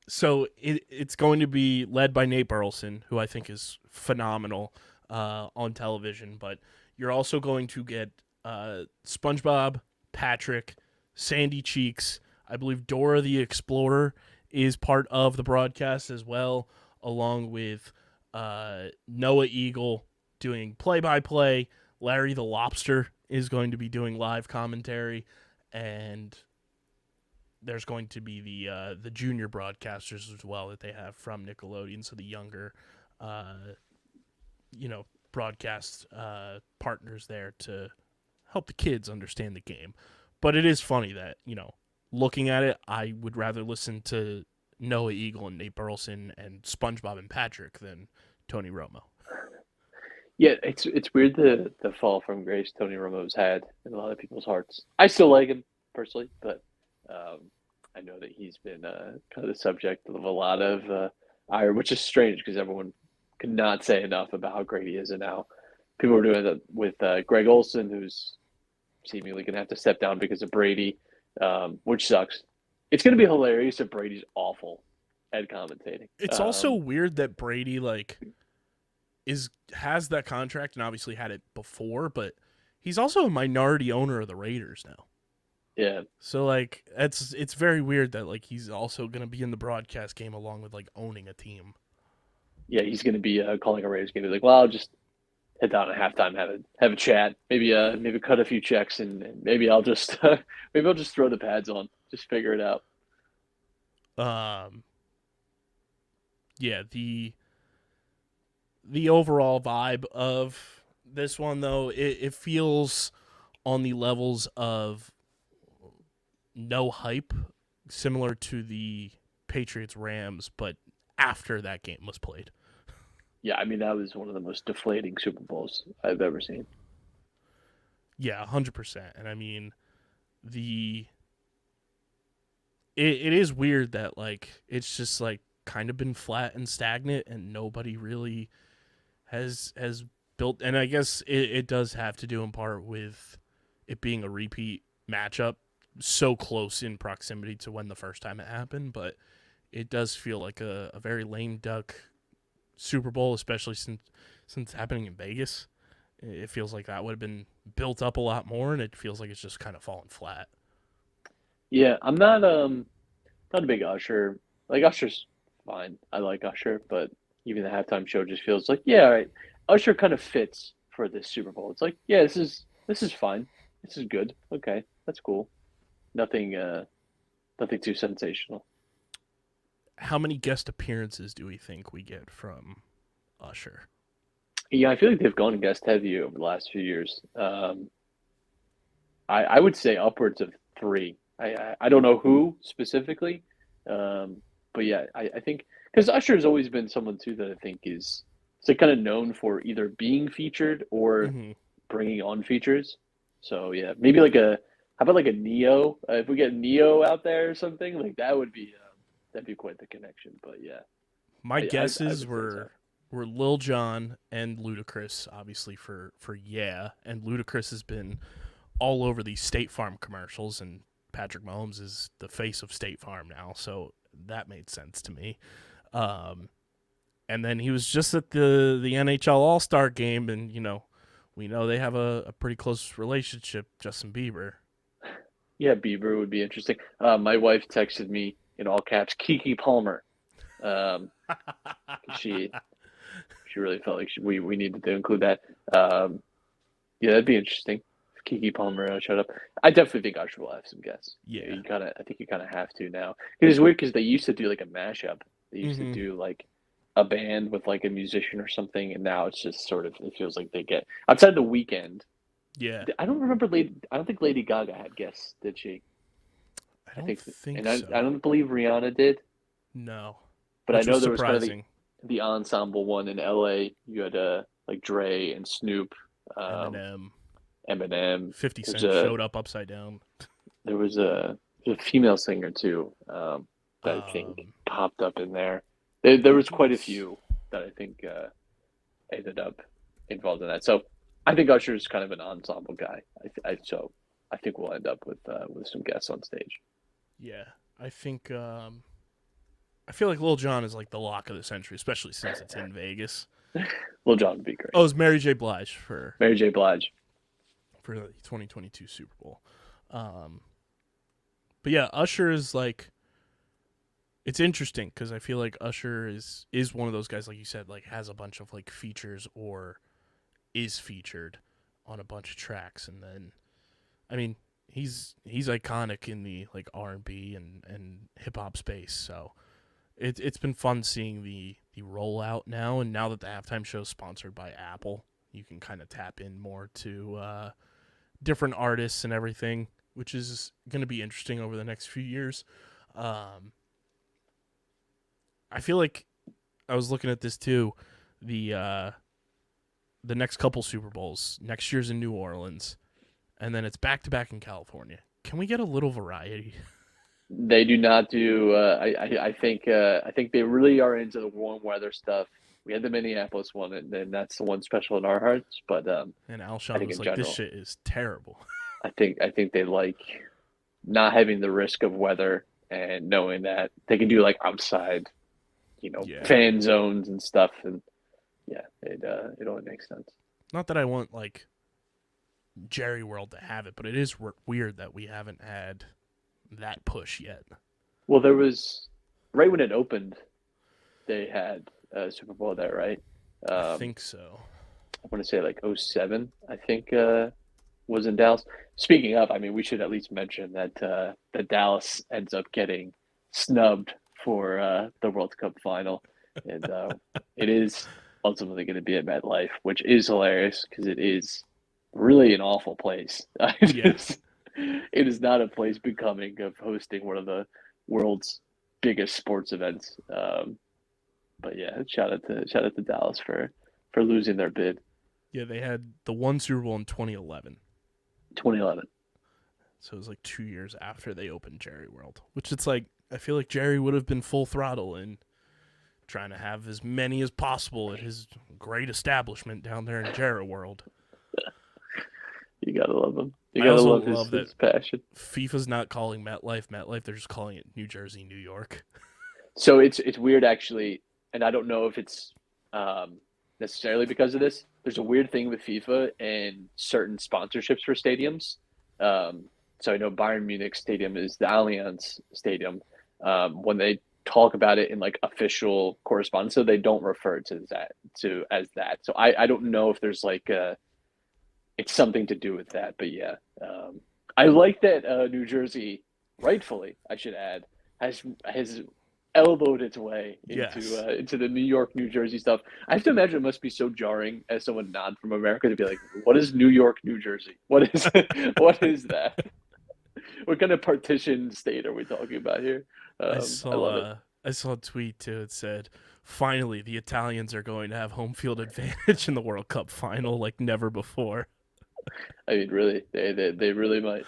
So it's going to be led by Nate Burleson, who I think is phenomenal on television. But you're also going to get SpongeBob, Patrick, Sandy Cheeks. I believe Dora the Explorer is part of the broadcast as well, along with Noah Eagle doing play-by-play. Larry the Lobster is going to be doing live commentary, and there's going to be the junior broadcasters as well that they have from Nickelodeon, so the younger, broadcast partners there to help the kids understand the game. But it is funny that, looking at it, I would rather listen to Noah Eagle and Nate Burleson and SpongeBob and Patrick than Tony Romo. Yeah, it's weird the fall from grace Tony Romo's had in a lot of people's hearts. I still like him personally, but I know that he's been kind of the subject of a lot of ire, which is strange because everyone could not say enough about how great he is, and now people are doing that with Greg Olson, who's seemingly going to have to step down because of Brady, which sucks. It's going to be hilarious if Brady's awful at commentating. It's also weird that Brady has that contract and obviously had it before, but he's also a minority owner of the Raiders now. Yeah. So it's very weird that he's also going to be in the broadcast game along with owning a team. Yeah, he's going to be calling a Raiders game. He's like, well, I'll just head down at halftime, have a chat, maybe cut a few checks, and maybe I'll just throw the pads on, just figure it out. Yeah, the overall vibe of this one, though, it feels on the levels of no hype, similar to the Patriots-Rams, but after that game was played. Yeah, I mean, that was one of the most deflating Super Bowls I've ever seen. Yeah, 100%. And I mean, it is weird that it's just kind of been flat and stagnant, and nobody really has built. And I guess it does have to do in part with it being a repeat matchup, so close in proximity to when the first time it happened. But it does feel like a very lame duck Super Bowl, especially since happening in Vegas. It feels like that would have been built up a lot more, and it feels like it's just kind of fallen flat. Yeah, I'm not a big Usher. Usher's fine. I like Usher, but even the halftime show just feels like, yeah, all right. Usher kind of fits for this Super Bowl. It's like, yeah, this is fine. This is good. Okay, that's cool. Nothing too sensational. How many guest appearances do we think we get from Usher? Yeah, I feel like they've gone guest heavy over the last few years. I would say upwards of 3. I don't know who specifically, but yeah, I think because Usher has always been someone too that I think is kind of known for either being featured or bringing on features. So yeah, maybe how about a Neo? If we get Neo out there or something, that would be that'd be quite the connection. But yeah, my guesses were Lil Jon and Ludacris, obviously for yeah, and Ludacris has been all over these State Farm commercials, and Patrick Mahomes is the face of State Farm now, so that made sense to me. And then he was just at the NHL All-Star game, and we know they have a pretty close relationship, Justin Bieber. Yeah, Bieber would be interesting. My wife texted me in all caps, Kiki Palmer. Um, she she really felt like we needed to include that. Um, yeah, that'd be interesting. If Kiki Palmer showed up. I definitely think Usher will have some guests. Yeah. I think you kind of have to now. It's weird because they used to do like a mashup. They used to Mhm. do like a band with like a musician or something, and now it's just sort of it feels like they get outside the weekend. Yeah. I don't remember Lady. I don't think Lady Gaga had guests, did she? I I don't think, think and I so. don't believe Rihanna did. No. But I Which know was there was kind of surprising. the ensemble one in LA. You had like Dre and Snoop, um, Eminem, Eminem. 50 There's Cent a showed up upside down. there was a female singer too that I think Um, popped up in there. There was who quite a was few that I think ended up involved in that. So I think Usher's kind of an ensemble guy. So I think we'll end up with some guests on stage. Yeah, I think I feel like Lil Jon is like the lock of the century, especially since it's in Vegas. Lil Jon would be great. Oh, it's Mary J. Blige for Mary J. Blige. the 2022 Super Bowl. Um, but yeah, Usher is like it's interesting because I feel like Usher is one of those guys, like you said, like has a bunch of like features or is featured on a bunch of tracks, and then I mean he's iconic in the like R&B and hip hop space, so it's been fun seeing the rollout now, and now that the halftime show is sponsored by Apple, you can kind of tap in more to different artists and everything, which is going to be interesting over the next few years. I feel like I was looking at this too. The next couple Super Bowls next year's in New Orleans, and then it's back to back in California. Can we get a little variety? They do not do. I think they really are into the warm weather stuff. We had the Minneapolis one, and then that's the one special in our hearts. But And I Alshon think was in like, "This general, shit is terrible." I think they like not having the risk of weather and knowing that they can do like outside, Yeah. fan zones and stuff. And yeah, it only makes sense. Not that I want like Jerry World to have it, but it is weird that we haven't had that push yet. Well, there was right when it opened, they had a Super Bowl there, right? I Um, think so. I want to say like '07, I think was in Dallas. Speaking of, I mean, we should at least mention that Dallas ends up getting snubbed for the World Cup final, and it is ultimately going to be at MetLife, which is hilarious because it is really an awful place. Yeah. It is not a place becoming of hosting one of the world's biggest sports events. But yeah, shout out to Dallas for losing their bid. Yeah, they had the one Super Bowl in 2011. 2011. So it was like 2 years after they opened Jerry World, which it's like, I feel like Jerry would have been full throttle in trying to have as many as possible at his great establishment down there in Jerry World. You gotta love him. You I gotta also love love that his passion. FIFA's not calling MetLife. They're just calling it New Jersey, New York. So it's weird actually, and I don't know if it's necessarily because of this. There's a weird thing with FIFA and certain sponsorships for stadiums. So I know Bayern Munich Stadium is the Allianz Stadium. When they talk about it in like official correspondence, so they don't refer to as that. So I don't know if there's like it's something to do with that, but yeah, I like that New Jersey, rightfully, I should add, has elbowed its way Yes. into the New York, New Jersey stuff. I have to imagine it must be so jarring as someone not from America to be like, "What is New York, New Jersey? What is what is that? What kind of partition state are we talking about here?" I love it. I saw a tweet too. It said, "Finally, the Italians are going to have home field advantage in the World Cup final like never before." I mean, really, they really might.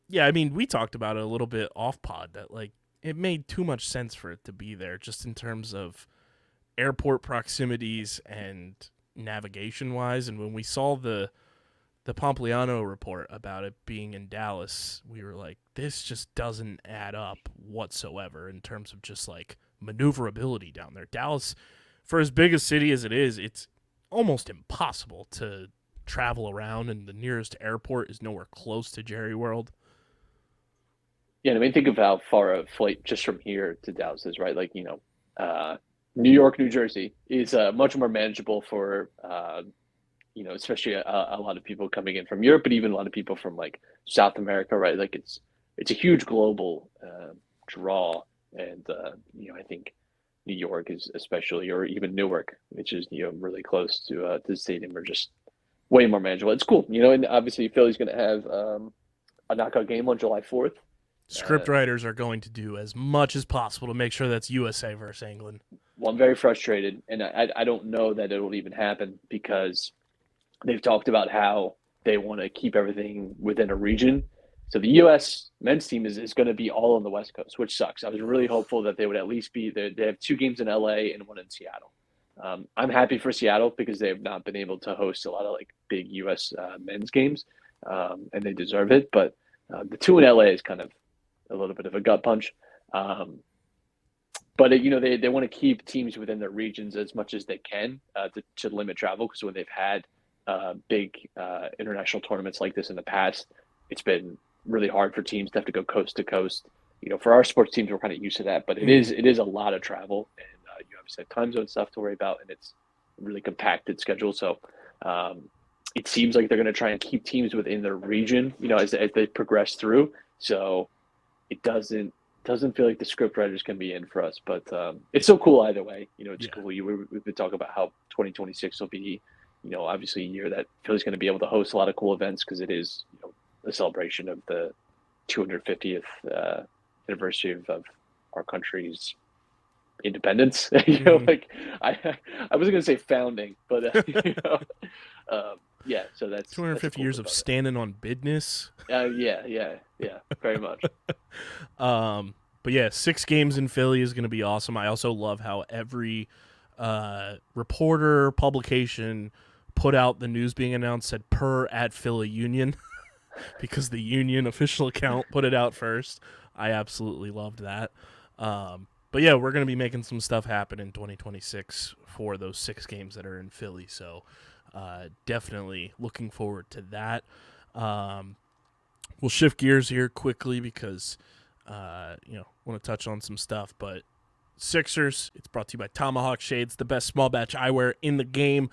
Yeah, I mean, we talked about it a little bit off pod that like it made too much sense for it to be there, just in terms of airport proximities and navigation wise. And when we saw the Pompliano report about it being in Dallas, we were like, this just doesn't add up whatsoever in terms of just like maneuverability down there. Dallas, for as big a city as it is, it's almost impossible to travel around, and the nearest airport is nowhere close to Jerry World. Yeah, I mean, think of how far a flight just from here to Dallas is, right? Like, New York, New Jersey is much more manageable for, especially a lot of people coming in from Europe, but even a lot of people from like South America, right? Like it's a huge global draw, and I think New York is especially, or even Newark, which is really close to the stadium, are just way more manageable. It's cool, and obviously Philly's going to have a knockout game on July 4th. Script writers are going to do as much as possible to make sure that's USA versus England. Well, I'm very frustrated, and I don't know that it'll even happen because they've talked about how they want to keep everything within a region. So the U.S. men's team is going to be all on the West Coast, which sucks. I was really hopeful that they would at least be there. They have 2 games in L.A. and 1 in Seattle. I'm happy for Seattle because they have not been able to host a lot of like big U.S. Men's games, and they deserve it. But the 2 in L.A. is kind of a little bit of a gut punch. But they want to keep teams within their regions as much as they can to limit travel, because when they've had big international tournaments like this in the past, it's been really hard for teams to have to go coast to coast. For our sports teams, we're kind of used to that, but it is a lot of travel, and you obviously have time zone stuff to worry about, and it's a really compacted schedule. So it seems like they're going to try and keep teams within their region, as they progress through. So it doesn't feel like the script writers can be in for us, but it's so cool either way. It's cool. We've been talking about how 2026 will be, obviously a year that Philly's going to be able to host a lot of cool events, because it is, the celebration of the 250th anniversary of our country's independence. Like I wasn't going to say founding, but yeah. So that's 250 cool years of standing on business. Yeah, very much. But yeah, 6 games in Philly is going to be awesome. I also love how every reporter, publication put out the news being announced said per at Philly Union because the Union official account put it out first. I absolutely loved that. But yeah, we're going to be making some stuff happen in 2026 for those 6 games that are in Philly. So definitely looking forward to that. We'll shift gears here quickly because, want to touch on some stuff. But Sixers, it's brought to you by Tomahawk Shades, the best small batch eyewear in the game.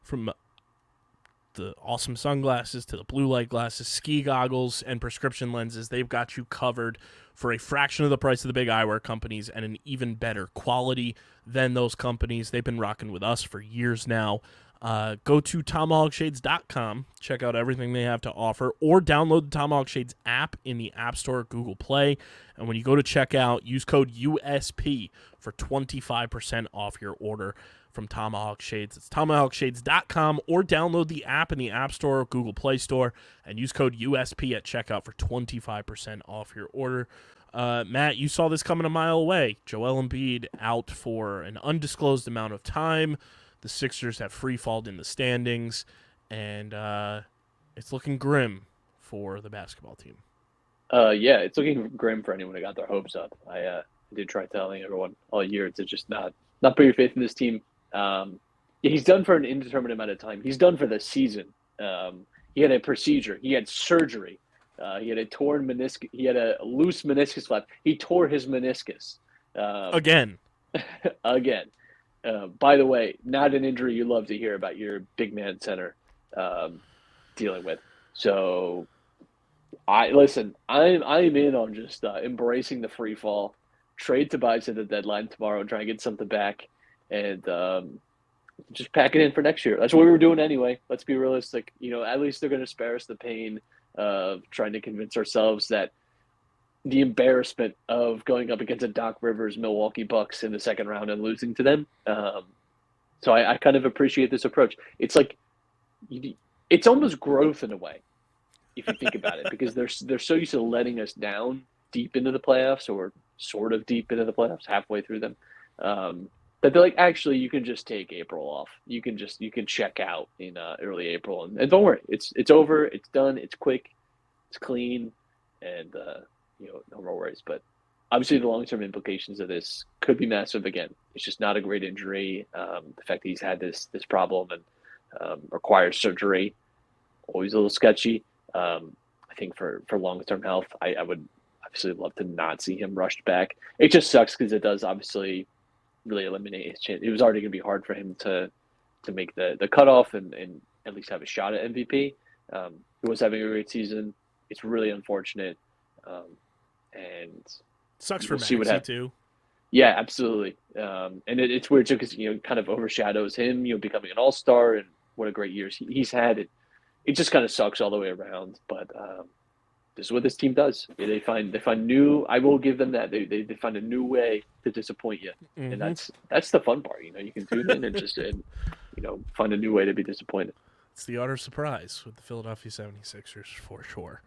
From the awesome sunglasses to the blue light glasses, ski goggles, and prescription lenses, they've got you covered for a fraction of the price of the big eyewear companies and an even better quality than those companies. They've been rocking with us for years now. Go to TomahawkShades.com, check out everything they have to offer, or download the Tomahawk Shades app in the App Store or Google Play. And when you go to checkout, use code USP for 25% off your order from Tomahawk Shades. It's TomahawkShades.com, or download the app in the App Store or Google Play Store and use code USP at checkout for 25% off your order. Matt, you saw this coming a mile away. Joel Embiid out for an undisclosed amount of time. The Sixers have free-falled in the standings, and it's looking grim for the basketball team. Yeah, it's looking grim for anyone who got their hopes up. I did try telling everyone all year to just not put your faith in this team. He's done for an indeterminate amount of time. He's done for the season. He had a procedure. He had surgery. He had a torn meniscus. He had a loose meniscus flap. He tore his meniscus. Again. By the way, not an injury you love to hear about your big man center dealing with. So, I'm in on just embracing the free fall, trade Tobias at the deadline tomorrow, and try and get something back, and just pack it in for next year. That's what we were doing anyway. Let's be realistic. At least they're going to spare us the pain of trying to convince ourselves that the embarrassment of going up against a Doc Rivers Milwaukee Bucks in the second round and losing to them. So I kind of appreciate this approach. It's like it's almost growth in a way, if you think about it, because they're so used to letting us down deep into the playoffs, or sort of deep into the playoffs, halfway through them, that they're like, actually, you can just take April off. You can check out in early April, and don't worry, it's over, it's done, it's quick, it's clean, and no more worries. But obviously, the long-term implications of this could be massive. Again, it's just not a great injury. The fact that he's had this problem and requires surgery, always a little sketchy. I think for long-term health, I would obviously love to not see him rushed back. It just sucks because it does obviously really eliminate his chance. It was already going to be hard for him to make the cutoff and at least have a shot at MVP. He was having a great season. It's really unfortunate, and Sucks for we'll see what Maxey happens. too. Yeah, absolutely. And it's weird too because kind of overshadows him, becoming an all-star and what a great year he's had. It just kind of sucks all the way around. But this is what this team does. They find new. I will give them that. They find a new way to disappoint you, and that's the fun part. You can tune in and just find a new way to be disappointed. It's the utter surprise with the Philadelphia 76ers for sure.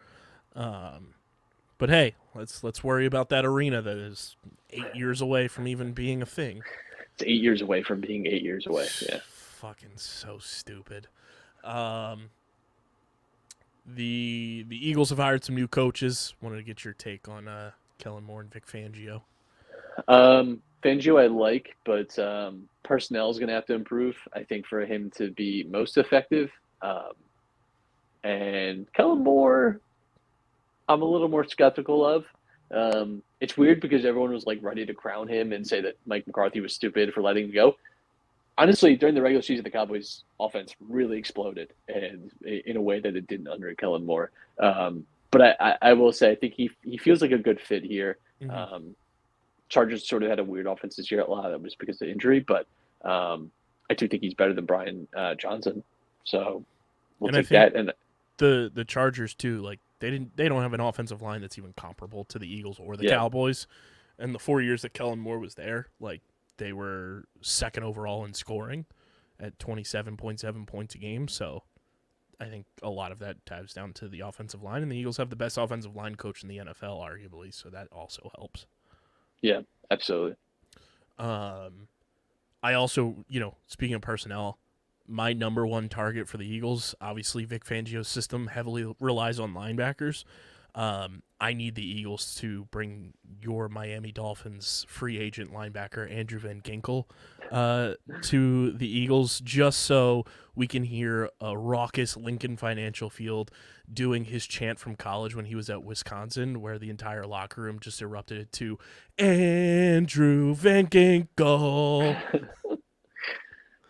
But hey, let's worry about that arena that is 8 years away from even being a thing. It's 8 years away from being 8 years away. Yeah. Fucking so stupid. The Eagles have hired some new coaches. Wanted to get your take on Kellen Moore and Vic Fangio. Fangio I like, but personnel is going to have to improve, I think, for him to be most effective. And Kellen Moore, I'm a little more skeptical of. It's weird because everyone was ready to crown him and say that Mike McCarthy was stupid for letting him go. Honestly, during the regular season, the Cowboys' offense really exploded, and in a way that it didn't under Kellen Moore. But I will say, I think he feels like a good fit here. Mm-hmm. Chargers sort of had a weird offense this year. A lot of that was because of injury, but I do think he's better than Brian Johnson. So we'll take that. And the Chargers too, they don't have an offensive line that's even comparable to the Eagles or the Cowboys. And the 4 years that Kellen Moore was there, they were second overall in scoring at 27.7 points a game. So I think a lot of that ties down to the offensive line, and the Eagles have the best offensive line coach in the NFL, arguably. So that also helps. Yeah, absolutely. I also, speaking of personnel, my number one target for the Eagles, obviously Vic Fangio's system heavily relies on linebackers. I need the Eagles to bring your Miami Dolphins free agent linebacker, Andrew Van Ginkel, to the Eagles, just so we can hear a raucous Lincoln Financial Field doing his chant from college when he was at Wisconsin, where the entire locker room just erupted it to Andrew Van Ginkel.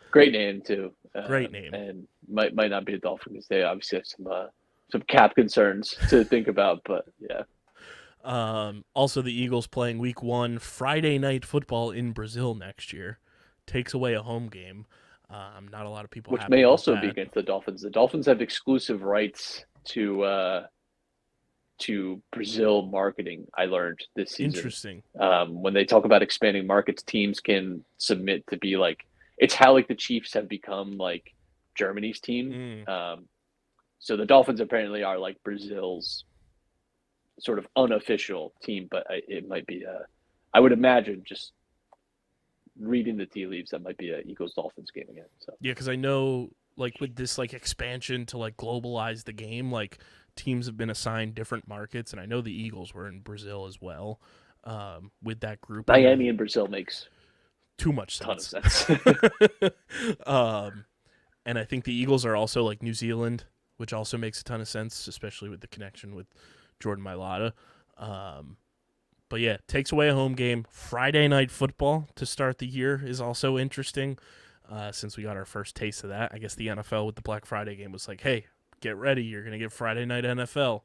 Great name, too. Great name. And might not be a Dolphin because they obviously have some cap concerns to think about, but yeah. Also, the Eagles playing Week 1 Friday night football in Brazil next year. Takes away a home game. Not a lot of people. Which may also be against the Dolphins. The Dolphins have exclusive rights to Brazil marketing. I learned this season. Interesting. When they talk about expanding markets, teams can submit to be it's how the Chiefs have become Germany's team. So the Dolphins apparently are Brazil's sort of unofficial team, but it might be I would imagine, just reading the tea leaves, that might be an Eagles-Dolphins game again. So yeah, because I know with this expansion to globalize the game, teams have been assigned different markets, and I know the Eagles were in Brazil as well with that group. Miami and Brazil makes too much sense. Ton of sense. And I think the Eagles are also New Zealand, which also makes a ton of sense, especially with the connection with Jordan Mailata. But yeah, takes away a home game. Friday night football to start the year is also interesting, since we got our first taste of that. I guess the NFL with the Black Friday game was hey, get ready. You're going to get Friday night NFL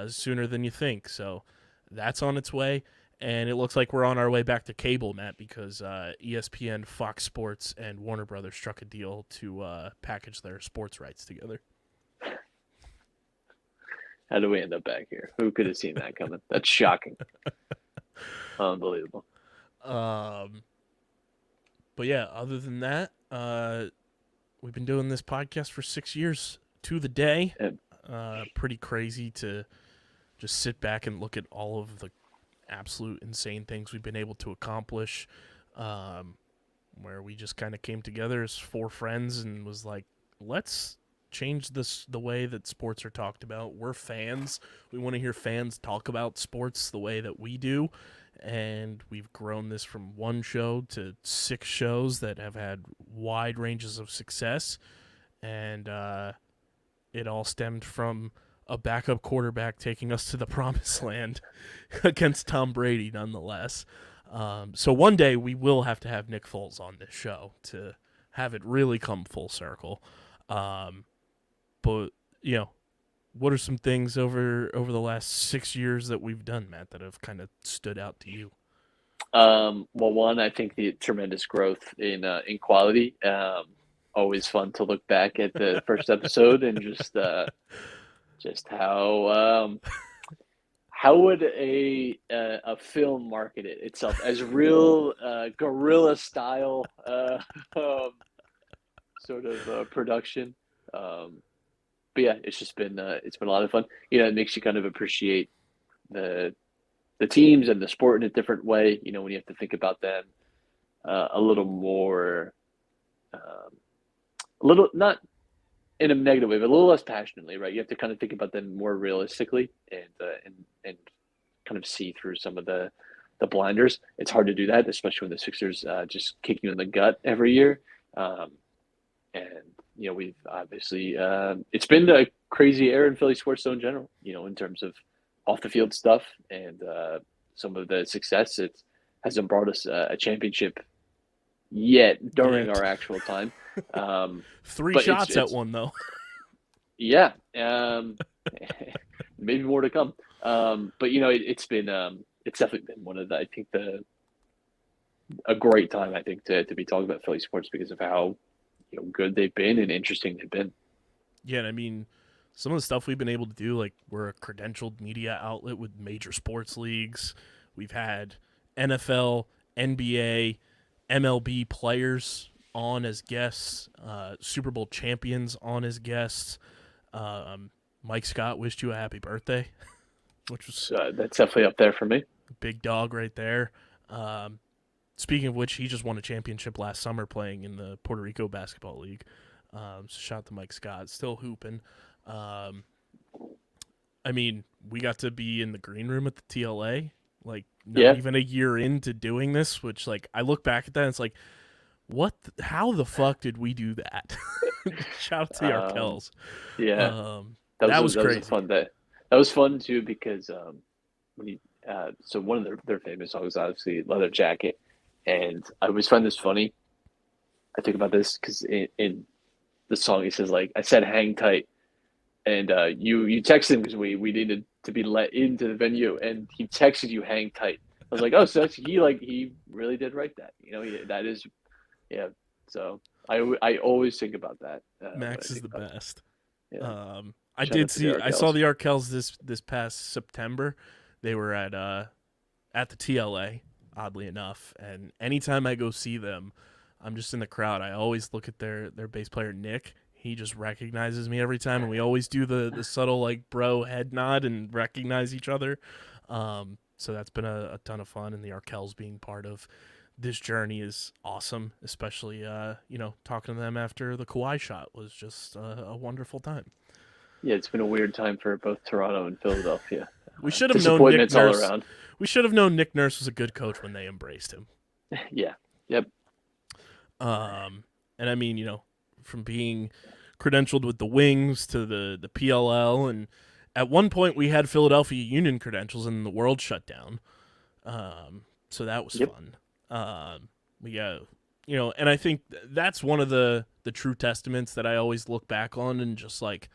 sooner than you think. So that's on its way. And it looks like we're on our way back to cable, Matt, because ESPN, Fox Sports, and Warner Brothers struck a deal to package their sports rights together. How do we end up back here? Who could have seen that coming? That's shocking. Unbelievable. But yeah, other than that, we've been doing this podcast for 6 years to the day. Pretty crazy to just sit back and look at all of the absolute insane things we've been able to accomplish, where we just kind of came together as four friends and was let's change the way that sports are talked about. We're fans. We want to hear fans talk about sports the way that we do. And we've grown this from one show to 6 shows that have had wide ranges of success. And it all stemmed from a backup quarterback taking us to the promised land against Tom Brady, nonetheless. So one day we will have to have Nick Foles on this show to have it really come full circle. But, what are some things over the last 6 years that we've done, Matt, that have kind of stood out to you? Well, one, I think the tremendous growth in quality. Always fun to look back at the first episode and just how would a film market it itself as real guerrilla style sort of production. But yeah, it's been a lot of fun. It makes you kind of appreciate the teams and the sport in a different way. When you have to think about them a little more, a little not in a negative way, but a little less passionately, right? You have to kind of think about them more realistically and kind of see through some of the blinders. It's hard to do that, especially when the Sixers just kick you in the gut every year. And we've obviously it's been a crazy era in Philly sports in general. In terms of off the field stuff and some of the success. It hasn't brought us a championship yet during our actual time. Three shots at one though. Yeah, maybe more to come. But it's definitely been one of the, I think a great time, I think, to be talking about Philly sports because of how good they've been and interesting they've been. Yeah, and I mean, some of the stuff we've been able to do, like we're a credentialed media outlet with major sports leagues. We've had NFL, NBA, MLB players on as guests, Super Bowl champions on as guests. Mike Scott wished you a happy birthday, which was that's definitely up there for me. Big dog right there. Speaking of which, he just won a championship last summer playing in the Puerto Rico Basketball League. So shout out to Mike Scott, still hooping. I mean, we got to be in the green room at the TLA, like not even a year into doing this, which like I look back at that and it's like, how the fuck did we do that? Shout out to the Arkells. Yeah. That was crazy. That was a fun day. That was fun too because when you so one of their famous songs, obviously Leather Jacket, and I always find this funny. I think about this because in the song he says like I said hang tight, and you texted him because we needed to be let into the venue, and he texted you hang tight. I was like, oh, so he really did write that. That is, yeah. So I always think about that. Max is the best. Yeah. I saw the Arkells this past September. They were at the TLA, oddly enough, and anytime I go see them, I'm just in the crowd. I always look at their bass player Nick. He just recognizes me every time, and we always do the subtle like bro head nod and recognize each other. So that's been a ton of fun, and the Arkells being part of this journey is awesome. Especially talking to them after the Kawhi shot was just a wonderful time. Yeah, it's been a weird time for both Toronto and Philadelphia. We should have known Nick Nurse. All around. We should have known Nick Nurse was a good coach when they embraced him. Yeah. Yep. And I mean, from being credentialed with the Wings to the PLL, and at one point we had Philadelphia Union credentials and the world shut down. So that was fun. We got, and I think that's one of the true testaments that I always look back on, and just like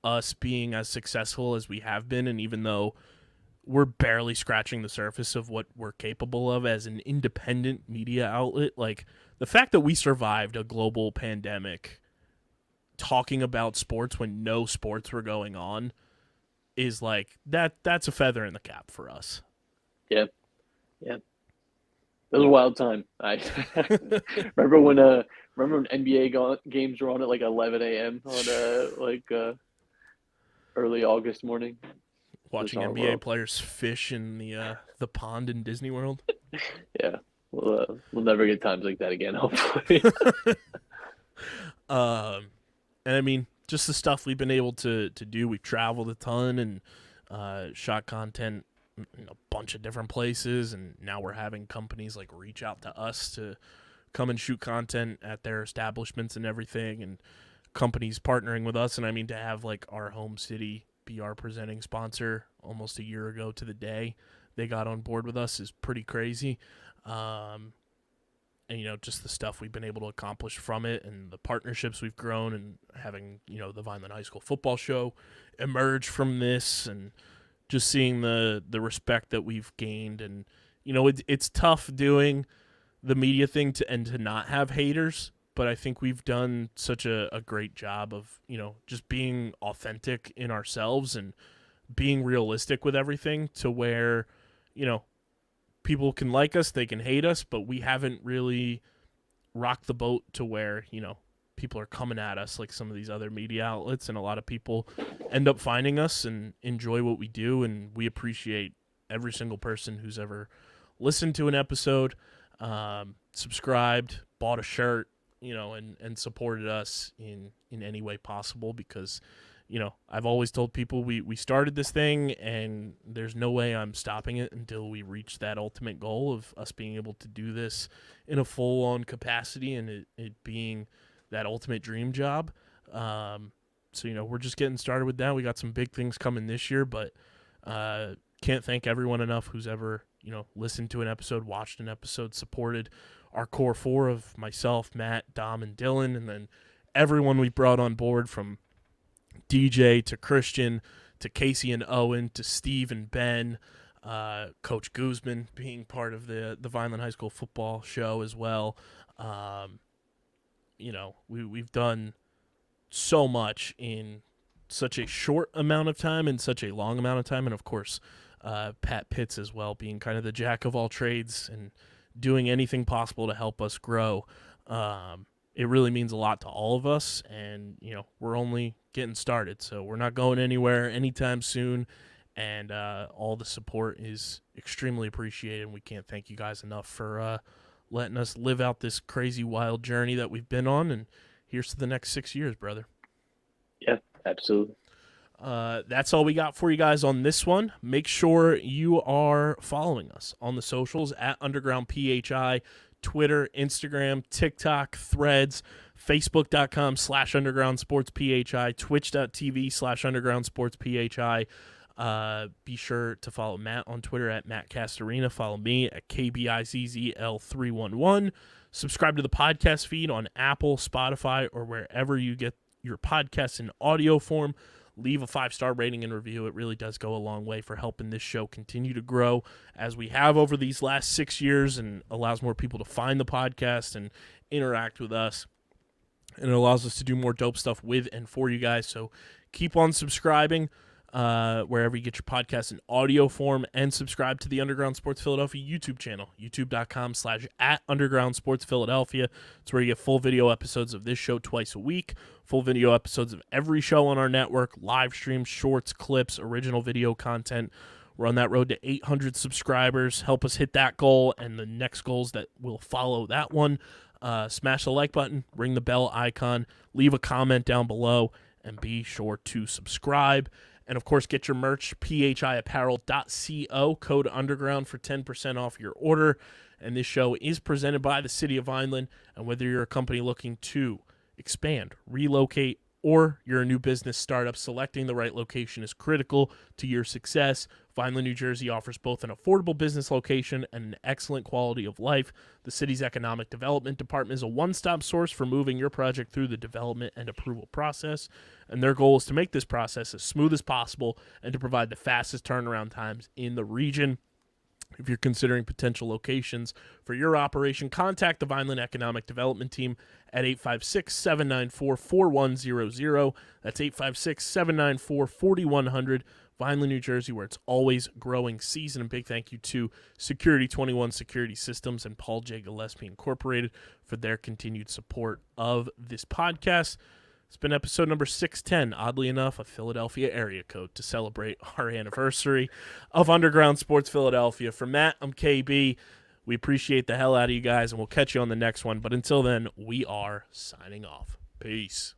us being as successful as we have been, and even though we're barely scratching the surface of what we're capable of as an independent media outlet, like the fact that we survived a global pandemic talking about sports when no sports were going on is like that's a feather in the cap for us. Yeah. It was a wild time. I remember when NBA games were on at like 11 a.m. on early August morning. Watching NBA players fish in the pond in Disney World. Yeah, we'll never get times like that again, hopefully. And I mean, just the stuff we've been able to do. We've traveled a ton and shot content in a bunch of different places, and now we're having companies like reach out to us to come and shoot content at their establishments and everything. And companies partnering with us, and I mean to have like our home city be our presenting sponsor almost a year ago to the day they got on board with us is pretty crazy. And, you know, just the stuff we've been able to accomplish from it and the partnerships we've grown and having, you know, the Vineland High School football show emerge from this and just seeing the respect that we've gained. And, you know, it's tough doing the media thing to not have haters, but I think we've done such a great job of, you know, just being authentic in ourselves and being realistic with everything to where, you know, people can like us, they can hate us, but we haven't really rocked the boat to where, you know, people are coming at us like some of these other media outlets, and a lot of people end up finding us and enjoy what we do, and we appreciate every single person who's ever listened to an episode, subscribed, bought a shirt, you know, and supported us in any way possible, because, you know, I've always told people we started this thing and there's no way I'm stopping it until we reach that ultimate goal of us being able to do this in a full-on capacity and it being that ultimate dream job. So, you know, we're just getting started with that. We got some big things coming this year, but can't thank everyone enough who's ever, you know, listened to an episode, watched an episode, supported our core four of myself, Matt, Dom, and Dylan, and then everyone we brought on board, from DJ to Christian to Casey and Owen to Steve and Ben, Coach Guzman being part of the Vineland High School football show as well. You know, we've done so much in such a short amount of time and such a long amount of time, and of course Pat Pitts as well, being kind of the jack of all trades and doing anything possible to help us grow. It really means a lot to all of us, and, you know, we're only getting started, so we're not going anywhere anytime soon, and all the support is extremely appreciated, and we can't thank you guys enough for letting us live out this crazy, wild journey that we've been on, and here's to the next 6 years, brother. Yeah, absolutely. That's all we got for you guys on this one. Make sure you are following us on the socials at Underground PHI, Twitter, Instagram, TikTok, Threads, Facebook.com/Underground Sports PHI, Twitch.tv/Underground Sports PHI. Be sure to follow Matt on Twitter at Matt Castorina. Follow me at KBIZZL311. Subscribe to the podcast feed on Apple, Spotify, or wherever you get your podcasts in audio form. Leave a 5-star rating and review. It really does go a long way for helping this show continue to grow as we have over these last 6 years, and allows more people to find the podcast and interact with us. And it allows us to do more dope stuff with and for you guys. So keep on subscribing wherever you get your podcasts in audio form, and subscribe to the Underground Sports Philadelphia YouTube channel, youtube.com/@Underground Sports Philadelphia. It's where you get full video episodes of this show twice a week, full video episodes of every show on our network, live streams, shorts, clips, original video content. We're on that road to 800 subscribers. Help us hit that goal and the next goals that will follow that one. Smash the like button, ring the bell icon, leave a comment down below, and be sure to subscribe. And, of course, get your merch, phiapparel.co, code Underground for 10% off your order. And this show is presented by the City of Vineland. And whether you're a company looking to expand, relocate, or you're a new business startup, selecting the right location is critical to your success. Vineland, New Jersey offers both an affordable business location and an excellent quality of life. The city's economic development department is a one-stop source for moving your project through the development and approval process, and their goal is to make this process as smooth as possible and to provide the fastest turnaround times in the region. If you're considering potential locations for your operation, contact the Vineland Economic Development Team at 856-794-4100. That's 856-794-4100. Vineland, New Jersey, where it's always growing season. And big thank you to Security 21 Security Systems and Paul J. Gillespie Incorporated for their continued support of this podcast. It's been episode number 610, oddly enough, a Philadelphia area code to celebrate our anniversary of Underground Sports Philadelphia. For Matt, I'm KB. We appreciate the hell out of you guys, and we'll catch you on the next one. But until then, we are signing off. Peace.